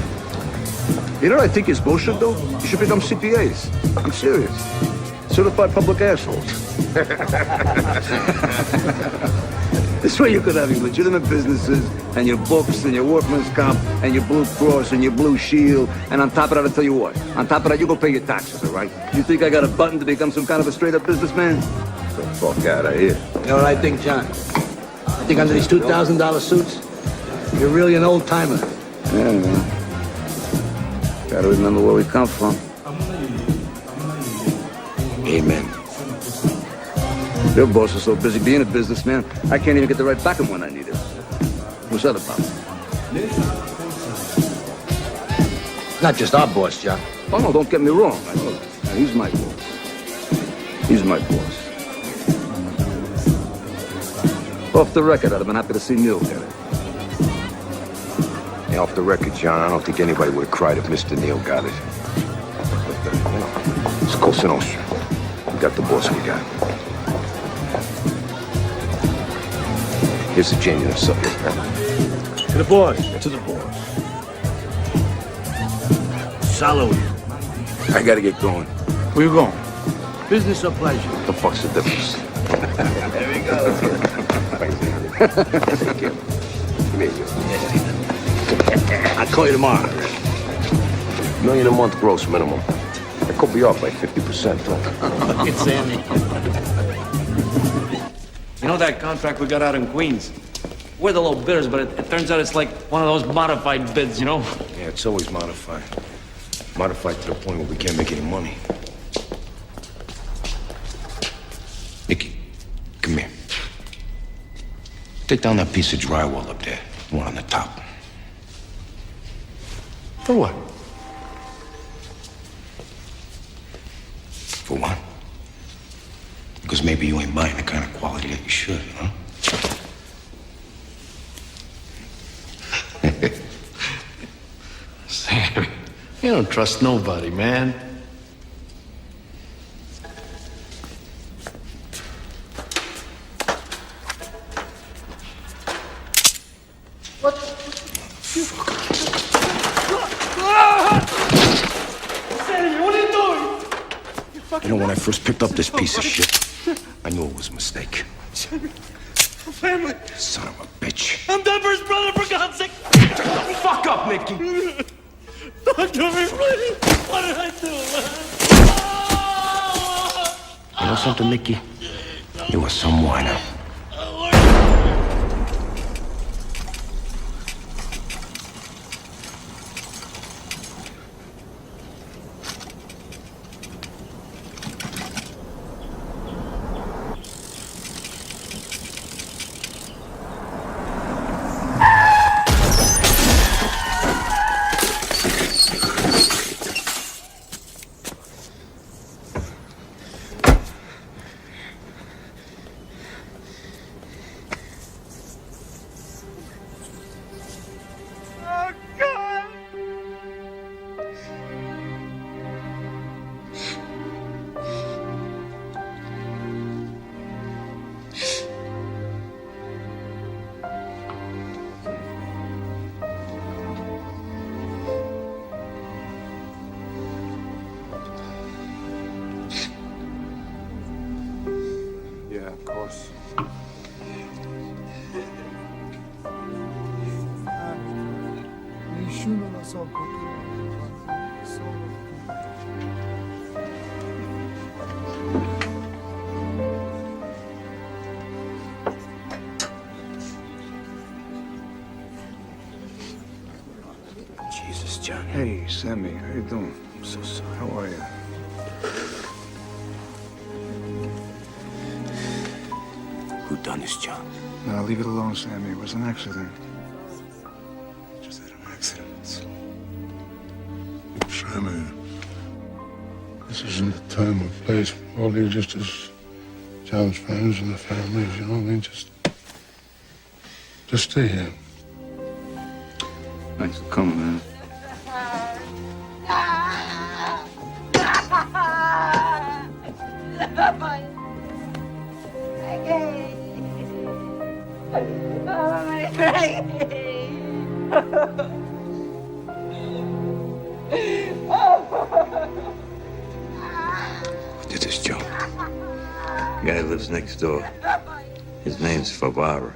You know what I think is bullshit, though? You should become CPAs. I'm serious. Certified public assholes. This way you could have your legitimate businesses and your books and your workman's comp and your Blue Cross and your Blue Shield. And on top of that, I'll tell you what. On top of that, you go pay your taxes, all right? You think I got a button to become some kind of a straight-up businessman? Get the fuck out of here. You know what I think, John? I think under these $2,000 suits, you're really an old-timer. Yeah, man. Gotta remember where we come from. Amen. Your boss is so busy being a businessman, I can't even get the right back him when I need it. What's that about? Not just our boss, John. Oh, no, don't get me wrong. I know that. Now, he's my boss. He's my boss. Off the record, I'd have been happy to see Neil get it. Yeah, off the record, John, I don't think anybody would have cried if Mr. Neal got it. But, it's Cosa Nostra. We got the boss we got. Here's the change in the subject, man. To the boss. To the boss. Salud. I gotta get going. Where you going? Business or pleasure? What the fuck's the difference? There we go. Take care. Come here, I'll call you tomorrow. $1 million a month gross minimum. That could be off by 50%, though. It's Sammy. You know that contract we got out in Queens? We're the low bidders, but it turns out it's like one of those modified bids, you know? Yeah, it's always modified. Modified to the point where we can't make any money. Nicky, come here. Take down that piece of drywall up there. The one on the top. For what? For what? Because maybe you ain't buying the kind of quality that you should, huh? Sammy, you don't trust nobody, man. Sammy, what are you doing? You know, when I first picked up this piece of shit, I knew it was a mistake. Family. Son of a bitch. I'm Denver's brother, for God's sake. Shut the fuck up, Nicky. Don't do me, please. What did I do, man? You know something, Nicky? You are some whiner. Yeah, of course. Jesus, John. Hey, Sammy, how you doing? I'm so sorry. How are you? Who done this, John? No, leave it alone, Sammy. It was an accident. Just had an accident. Sammy, this isn't the time or place for all you just as John's friends and the families, you know what I mean? Just stay here. Thanks for coming, man. What did this, Joe? The guy lives next door. His name's Favara.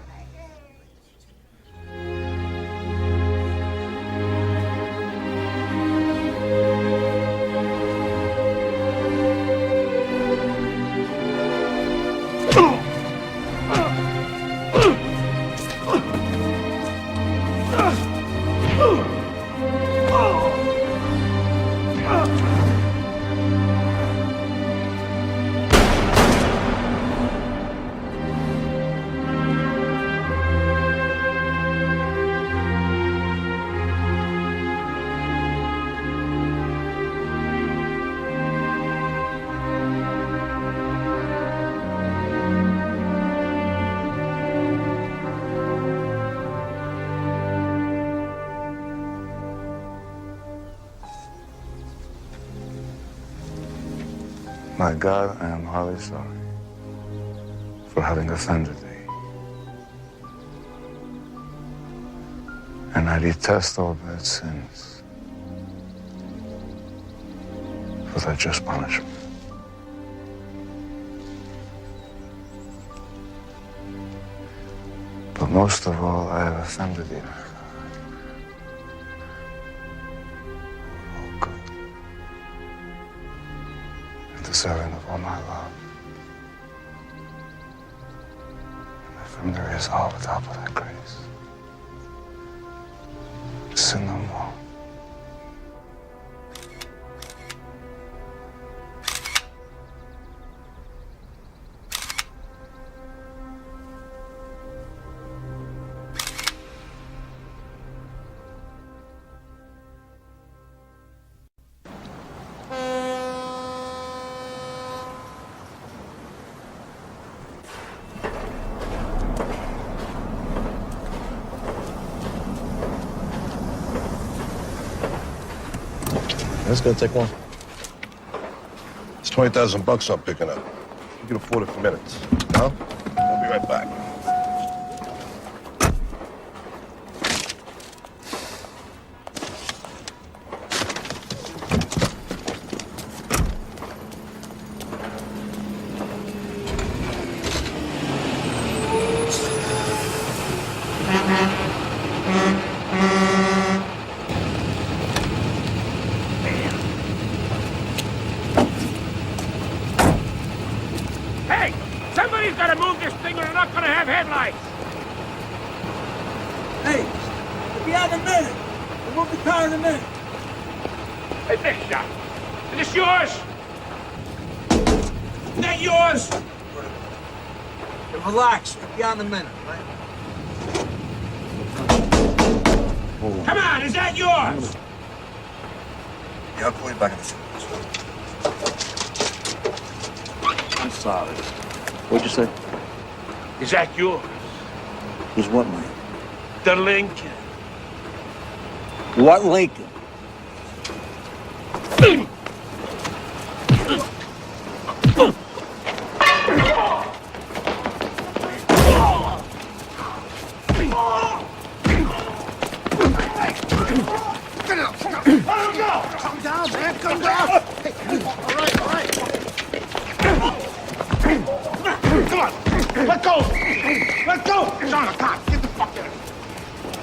My God, I am highly sorry for having offended thee. And I detest all bad sins for their just punishment. But most of all, I have offended thee, my God. Oh, good. And deserving of all my love. And from there is all without but thy grace. Sin no more. That's gonna take one. It's $20,000 I'm picking up. You can afford it for minutes. Huh? I'll be right back. Hey! Somebody's gotta move this thing or they're not gonna have headlights! Hey, we'll be out in a minute. We'll move the car in a minute. Hey, big shot. Is this yours? Is that yours? Hey, relax. We'll be out in a minute, right? Come on, is that yours? Yeah, I'll call you back in a second. I'm sorry. What'd you say? Is that yours? Is what, man? The Lincoln. What Lincoln? Come down, man. Come down. All right. Come on. Let go. Let go. John, a cop. Get the fuck out.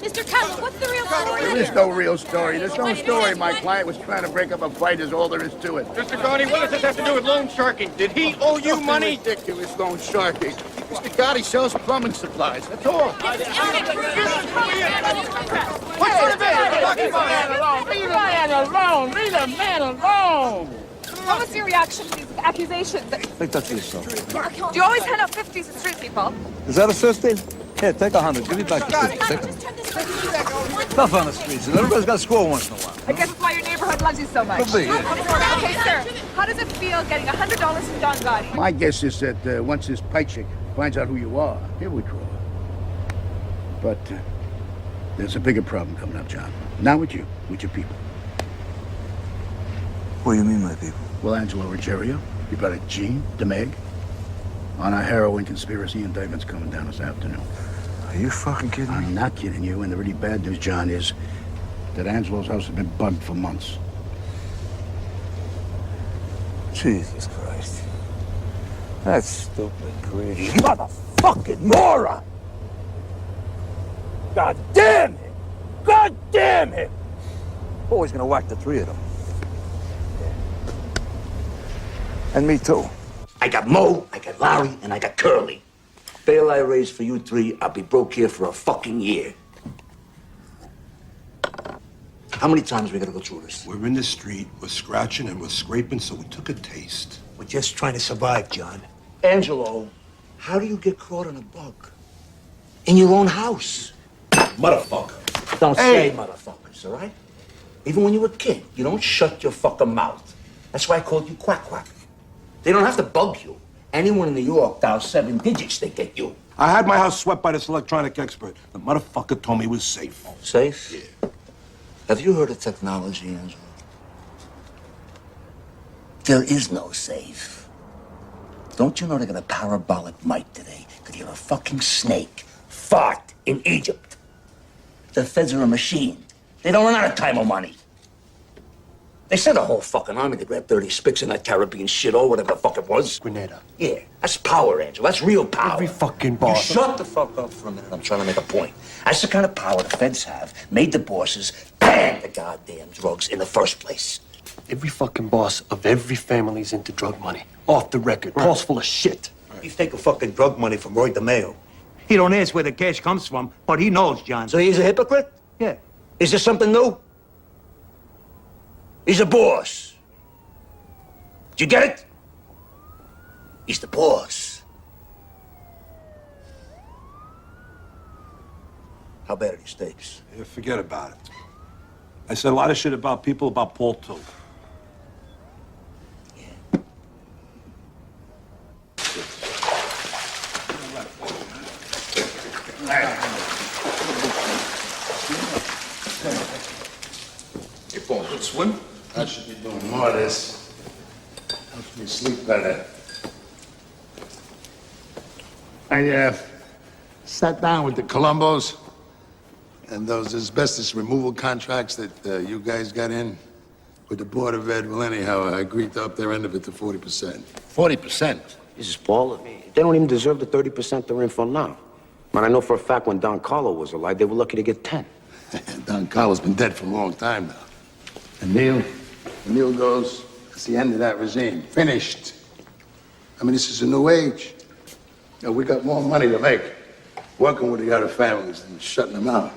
Mr. Cutler, what's the real story There is no real story. There's no story. My client was trying to break up a fight is all there is to it. Mr. Gotti, what does this have to do with loan sharking? Did he owe you money? Ridiculous loan sharking. Mr. Gotti sells plumbing supplies. That's all. What sort of man? Leave the man alone. Leave the man alone. What was your reaction to these accusations? Take that for yourself. Do you always hand out 50s to street people? Is that a 50? Here, take 100. Give me back the 50. Take it. Tough on the streets, and everybody's got to score once in a while. I guess that's why your neighborhood loves you so much. Could be, yeah. Okay, sir. How does it feel getting $100 from Don Gotti? My guess is that once this pie chick finds out who you are, he'll withdraw. But there's a bigger problem coming up, John. Not with you, with your people. What do you mean, my people? Well, Angelo Ruggiero, You brother Gene, DeMeg, on a heroin conspiracy indictment's coming down this afternoon. Are you fucking kidding me? I'm not kidding you, and the really bad news, John, is that Angelo's house has been bugged for months. Jesus Christ. That's stupid, greedy. Motherfucking moron! God damn it! God damn it! Always gonna whack the three of them. And me too. I got Mo, I got Larry, and I got Curly. Bail I raised for you three, I'll be broke here for a fucking year. How many times we gotta go through this? We're in the street, we're scratching and we're scraping, so we took a taste. We're just trying to survive, John. Angelo, how do you get caught on a bug? In your own house. Motherfucker. Don't say motherfuckers, all right? Even when you were a kid, you don't shut your fucking mouth. That's why I called you Quack Quack. They don't have to bug you. Anyone in New York dials 7 digits, they get you. I had my house swept by this electronic expert. The motherfucker told me it was safe. Safe? Yeah. Have you heard of technology, Angelo? There is no safe. Don't you know they got a parabolic mic today? Could hear a fucking snake fart in Egypt. The feds are a machine. They don't run out of time or money. They sent a whole fucking army to grab 30 spics in that Caribbean shit or whatever the fuck it was. Grenada. Yeah, that's power, Angelo. That's real power. Every fucking You boss. shut the fuck up for a minute. I'm trying to make a point. That's the kind of power the feds have. Made the bosses ban the goddamn drugs in the first place. Every fucking boss of every family's into drug money. Off the record. Paul's full of shit. He's taking fucking drug money from Roy DeMeo. He don't ask where the cash comes from, but he knows, John. So he's a hypocrite? Yeah. Is there something new? He's a boss. Did you get it? He's the boss. How bad are these tapes? Yeah, forget about it. I said a lot of shit about people, about Paul, too. Hey, Paul, good swim? I should be doing more of this. Helps me sleep better. I sat down with the Colombos and those asbestos removal contracts that you guys got in with the Board of Ed. Well, anyhow, I agreed to up their end of it to 40%. 40%? This is Paul. They don't even deserve the 30% they're in for now. Man, I know for a fact when Don Carlo was alive, they were lucky to get 10. Don Carlo's been dead for a long time now. And Neil goes, it's the end of that regime. Finished. I mean, this is a new age. You know, we got more money to make working with the other families than shutting them out.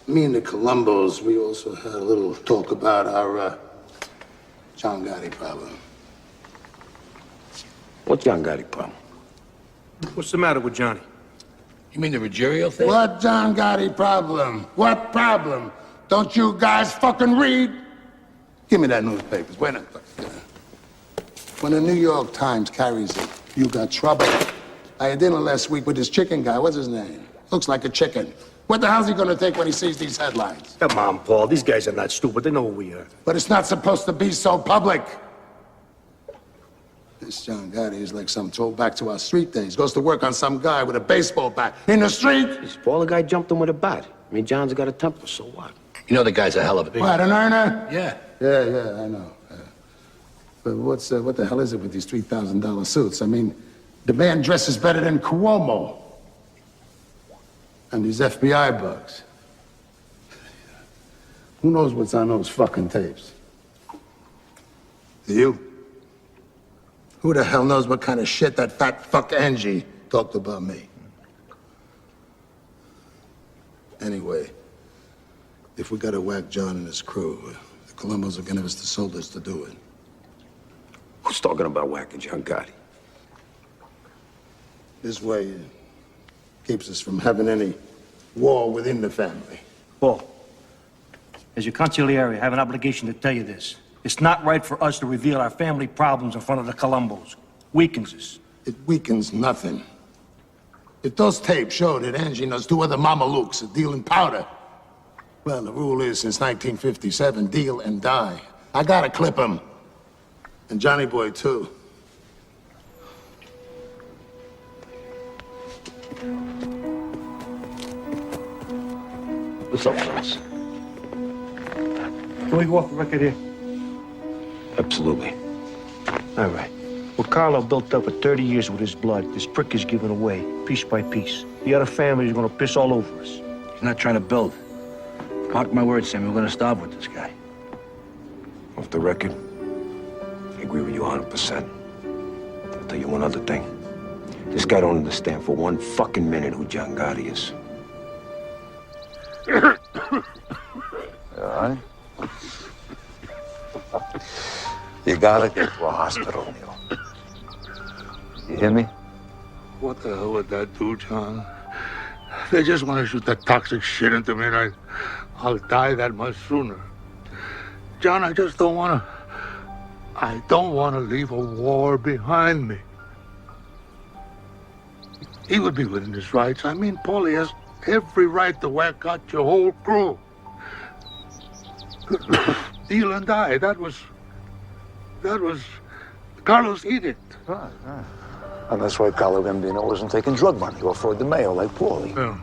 Me and the Colombos, we also had a little talk about our John Gotti problem. What's John Gotti problem? What's the matter with Johnny? You mean the Ruggiero thing? What John Gotti problem? What problem? Don't you guys fucking read? Give me that newspaper. Wait a minute. When the New York Times carries it, you got trouble. I had dinner last week with this chicken guy. What's his name? Looks like a chicken. What the hell's he gonna think when he sees these headlines? Come on, Paul. These guys are not stupid. They know who we are. But it's not supposed to be so public. This John Gotti is like some throwback to our street days. Goes to work on some guy with a baseball bat in the street. This Paul, the guy jumped him with a bat. I mean, John's got a temper, so what? You know the guy's a hell of a big... What, an earner? Yeah. Yeah, I know. But what the hell is it with these $3,000 suits? I mean, the man dresses better than Cuomo. And these FBI bugs. Who knows what's on those fucking tapes? Do you? Who the hell knows what kind of shit that fat fuck Angie talked about me? Anyway, if we gotta whack John and his crew, the Colombos are gonna give us the soldiers to do it. Who's talking about whacking John Gotti? This way, it keeps us from having any war within the family. Paul, as your consigliere, I have an obligation to tell you this. It's not right for us to reveal our family problems in front of the Colombos. Weakens us. It weakens nothing. If those tapes show that Angie knows 2 other Mamalukes are dealing powder, well, the rule is since 1957, deal and die. I gotta clip him. And Johnny Boy, too. What's up, fellas? Can we go off the record here? Absolutely. All right. What Carlo built up for 30 years with his blood, this prick is giving away, piece by piece. The other families are gonna piss all over us. He's not trying to build. Mark my words, Sammy, we're gonna starve with this guy. Off the record, I agree with you 100%. I'll tell you one other thing. This guy don't understand for one fucking minute who John Gotti is. All right? You gotta get to a hospital, Neil. You hear me? What the hell would that do, John? They just want to shoot that toxic shit into me, and I'll die that much sooner. John, I just don't want to... I don't want to leave a war behind me. He would be within his rights. I mean, Paulie has every right to whack out your whole crew. Deal and die. That was Carlos edict. Right. And that's why Carlo Gambino wasn't taking drug money or Floyd DeMayo like Paulie. Yeah.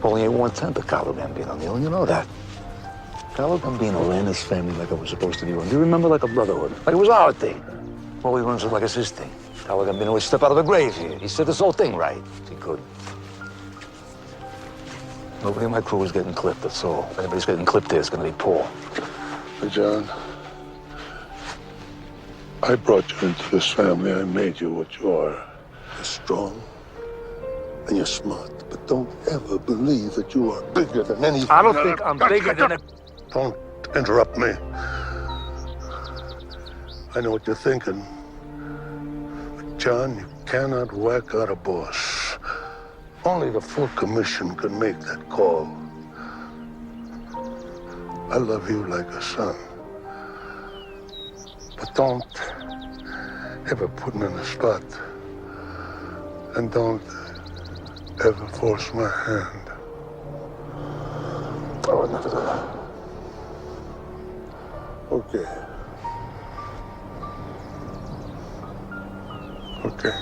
Paulie ain't one-tenth of Carlo Gambino, Neil. You know that. Carlo Gambino ran his family like it was supposed to be run. Do you remember, like a brotherhood? Like it was our thing. Paulie runs it like it's his thing. Carlo Gambino would step out of the grave here. He said this whole thing right. He could. Nobody in my crew is getting clipped, that's all. If anybody's getting clipped there, it's gonna be Paul. But John, I brought you into this family. I made you what you are. You're strong and you're smart, but don't ever believe that you are bigger than anything. I don't think I'm bigger than a... Don't interrupt me. I know what you're thinking. But John, you cannot whack out a boss. Only the full commission can make that call. I love you like a son. But don't ever put me in a spot. And don't ever force my hand. I would never do that. Okay. Okay.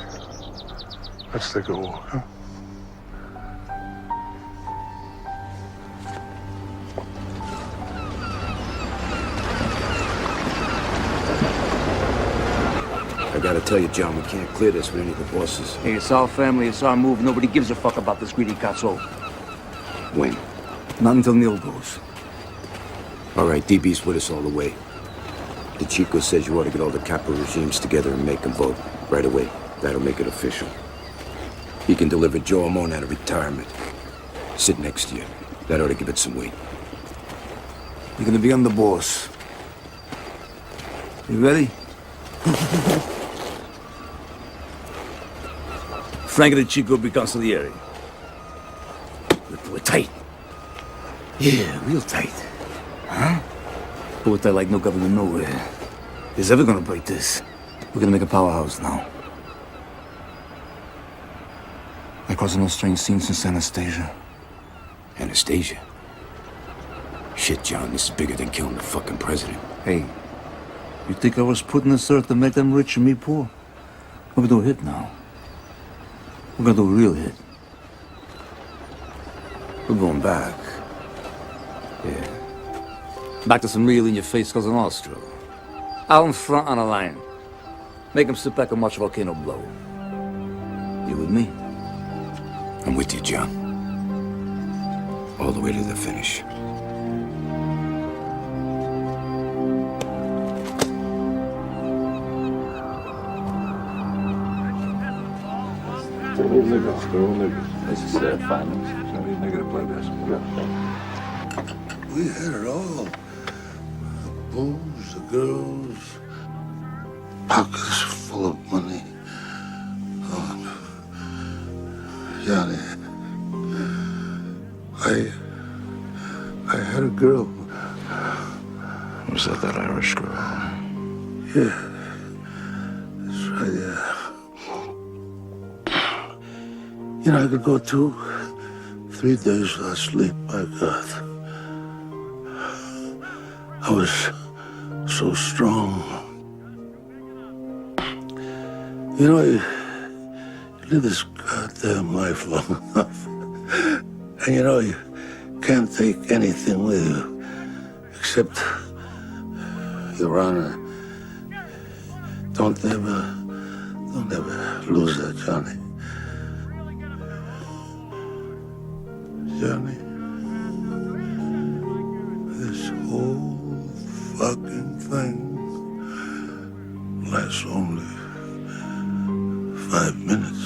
Let's take a walk, huh? I gotta tell you, John, we can't clear this with any of the bosses. Hey, it's our family, it's our move. Nobody gives a fuck about this greedy cazzo. When? Not until Neil goes. All right, DB's with us all the way. The Chico says you ought to get all the capital regimes together and make them vote right away. That'll make it official. He can deliver Joe Amon out of retirement. Sit next to you. That ought to give it some weight. You're gonna be on the boss. You ready? Frank and the Chico be consigliere. We're tight. Yeah, real tight. Huh? But with that like no government nowhere. Is ever gonna break this? We're gonna make a powerhouse now. Like causing those strange scenes since Anastasia. Anastasia? Shit, John, this is bigger than killing the fucking president. Hey, you think I was putting this earth to make them rich and me poor? We're gonna do a hit now. We're gonna do a real hit. We're going back. Yeah. Back to some real in-your-face Cousin Austro. Out in front on a line. Make them sit back and watch a volcano blow. You with me? I'm with you, John. All the way to the finish. They're all niggas. They're all niggas. This is finance. Somebody nigga to play this. We had it all. The booze, the girls, pockets full of money. Oh, Johnny, I had a girl. Was that Irish girl? Yeah, that's right, yeah. You know, I could go 2-3 days without sleep, my God. I was so strong. You know, you live this goddamn life long enough. And you know, you can't take anything with you except your honor. Don't ever lose that, Johnny. Johnny, this whole fucking thing lasts only 5 minutes.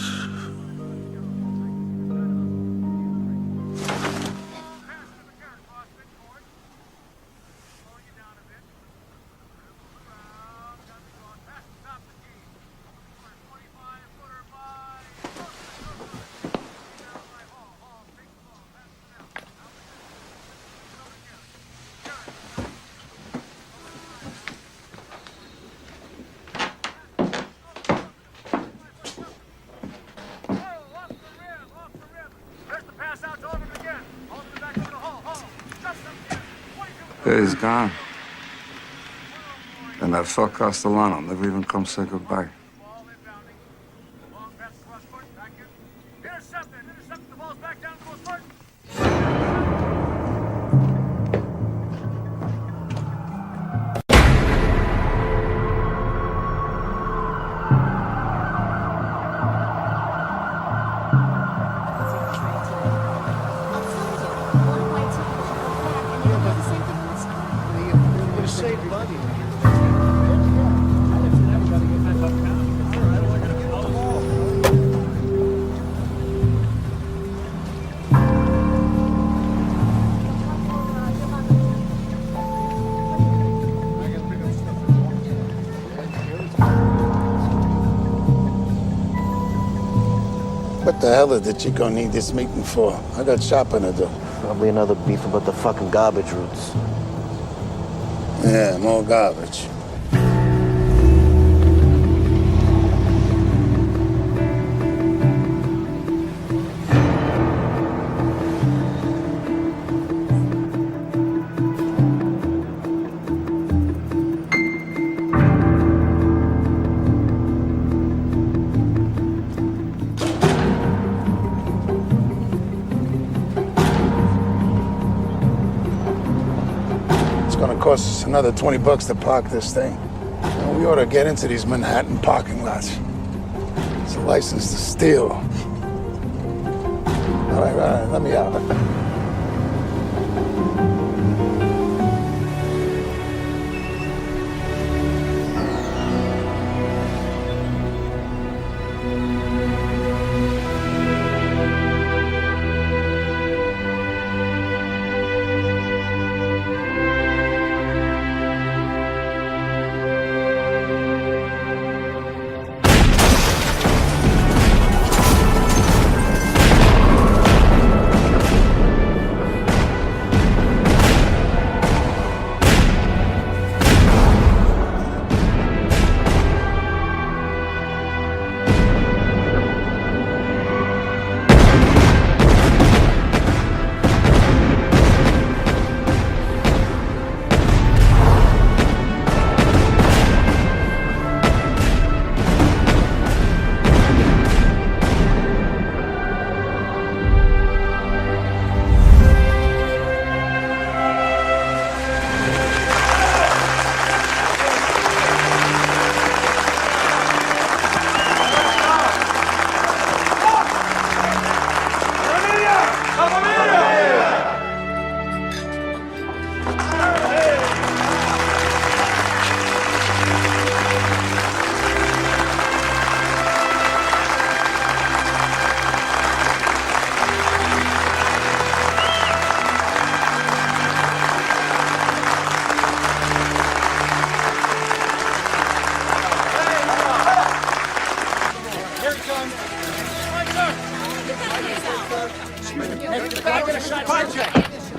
Yeah, he's gone. And that fuck Castellano never even come say goodbye. What the hell did Chico need this meeting for? I got shopping to do. Probably another beef about the fucking garbage routes. Yeah, more garbage. Cost us another $20 to park this thing. And we ought to get into these Manhattan parking lots. It's a license to steal. All right, let me out.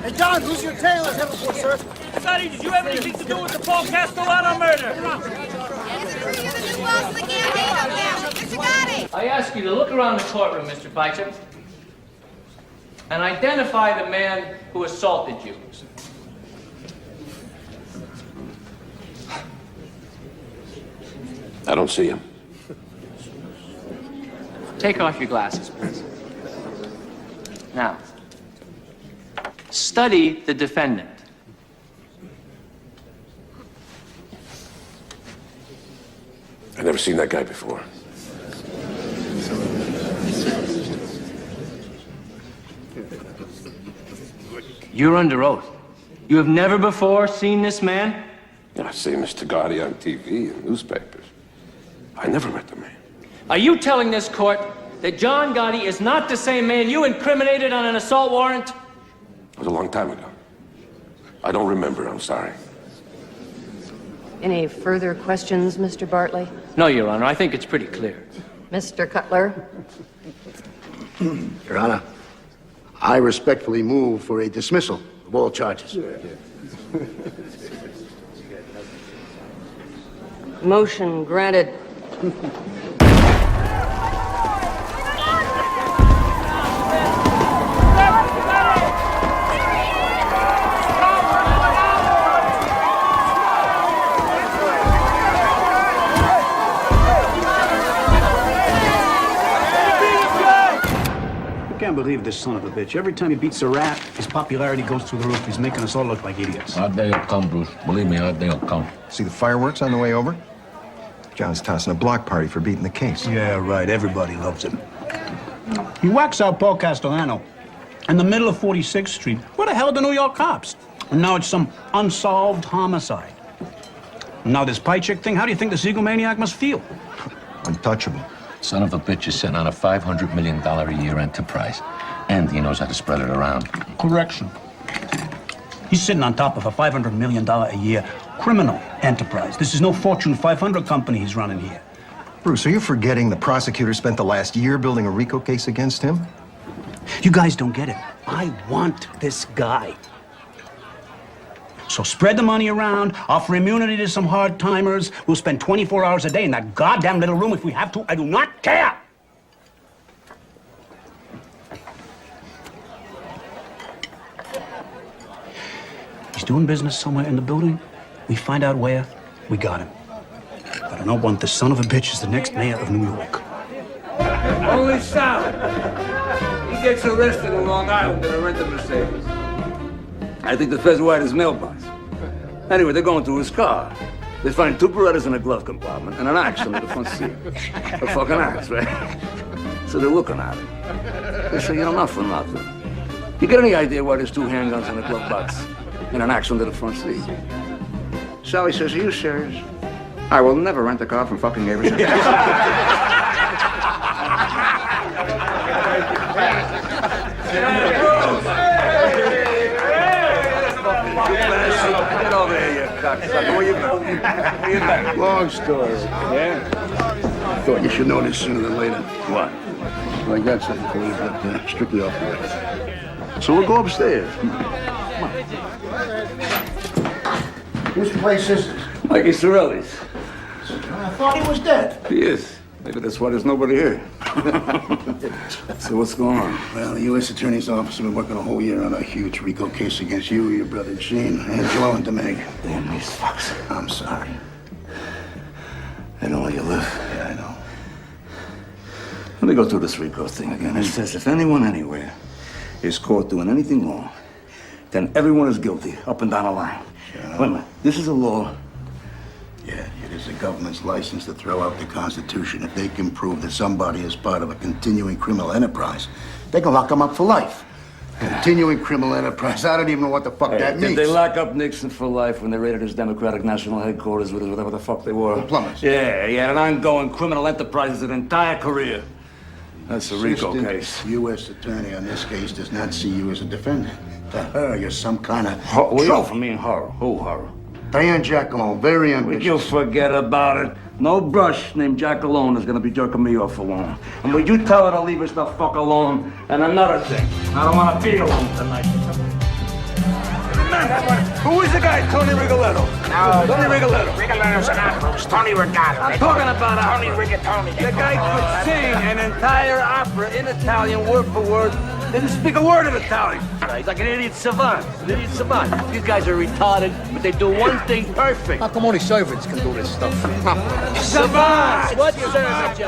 Hey, John, who's your tailor? Sir. Sonny, did you have anything to do with the Paul Castellano murder? I ask you to look around the courtroom, Mr. Bicep, and identify the man who assaulted you. I don't see him. Take off your glasses, please. Now, study the defendant. I've never seen that guy before. You're under oath. You have never before seen this man? Yeah, I've seen Mr. Gotti on TV and newspapers. I never met the man. Are you telling this court that John Gotti is not the same man you incriminated on an assault warrant? It was a long time ago. I don't remember, I'm sorry. Any further questions, Mr. Bartley? No, Your Honor, I think it's pretty clear. Mr. Cutler? Your Honor, I respectfully move for a dismissal of all charges. Motion granted. I can't believe this son of a bitch. Every time he beats a rat, his popularity goes through the roof. He's making us all look like idiots. Our day will come, Bruce. Believe me, our day will come. See the fireworks on the way over? John's tossing a block party for beating the case. Yeah, right. Everybody loves him. He whacks out Paul Castellano in the middle of 46th Street. Where the hell are the New York cops? And now it's some unsolved homicide. And now this pie chick thing, how do you think the egomaniac must feel? Untouchable. Son of a bitch is sitting on a $500 million a year enterprise. And he knows how to spread it around. Correction. He's sitting on top of a $500 million a year criminal enterprise. This is no Fortune 500 company he's running here. Bruce, are you forgetting the prosecutor spent the last year building a RICO case against him? You guys don't get it. I want this guy. So spread the money around, offer immunity to some hard-timers. We'll spend 24 hours a day in that goddamn little room if we have to. I do not care! He's doing business somewhere in the building. We find out where, we got him. But I don't want the son of a bitch as the next mayor of New York. Holy Sal! He gets arrested in Long Island in a rented Mercedes. I think the feds wired his mailbox. Anyway, they're going through his car. They find two Berettas in a glove compartment and an axe under the front seat. A fucking axe, right? So they're looking at him. They say, you know, not for nothing. You get any idea why there's two handguns in a glove box and an axe under the front seat? Sally says, are you serious? I will never rent a car from fucking Avery. Get over here, you cocksucker. Where you go? Where you back? Long story. Yeah? Thought you should know this sooner than later. What? Well, I got something for you, but strictly off the record. So we'll go upstairs. Whose place is this? Mikey Sorelli's. I thought he was dead. He is. Maybe that's why there's nobody here. So what's going on? Well, the U.S. Attorney's Office has been working a whole year on a huge RICO case against you, your brother Gene, and Joe and Demeg. Damn these fucks. I'm sorry. I know where you live. Yeah, I know. Let me go through this RICO thing again. It says if anyone anywhere is caught doing anything wrong, then everyone is guilty, up and down the line. Wait a minute. This is a law. Yeah, it is the government's license to throw out the Constitution. If they can prove that somebody is part of a continuing criminal enterprise, they can lock them up for life. Continuing criminal enterprise. I don't even know what the fuck that means. Did they lock up Nixon for life when they raided his Democratic National Headquarters with whatever the fuck they were? The plumbers. Yeah, an ongoing criminal enterprise his entire career. That's a RICO case. U.S. Attorney on this case does not see you as a defendant. To her, you're some kind of trophy. For me and horror. Who horror? Diane Giacomo, very ambitious. Would you forget about it? No brush named Jack alone is gonna be jerking me off alone. And would you tell her to leave us the fuck alone? And another thing, I don't wanna be alone tonight. Who is the guy? Tony Rigoletto. No, Tony Rigoletto. Rigoletto's an opera. It's Tony Rigoletto. I'm talking about Tony opera. Rigatoni. The guy could sing an entire opera in Italian, word for word. They didn't speak a word of Italian. He's like an idiot savant. An idiot savant. These guys are retarded, but they do one thing perfect. How come only servants can do this stuff? Savants! What servants, you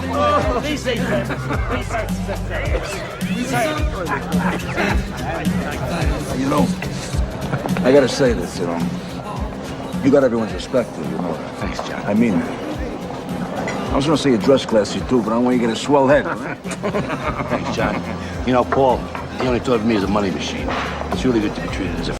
fucking These things. You know, I gotta say this, you know. You got everyone's respect, you know that. Thanks, John. I mean that. I was gonna say you dress classy too, but I don't want you to get a swell head, all right? Thanks, John. You know, Paul, he only thought of me as a money machine. It's really good to be treated as a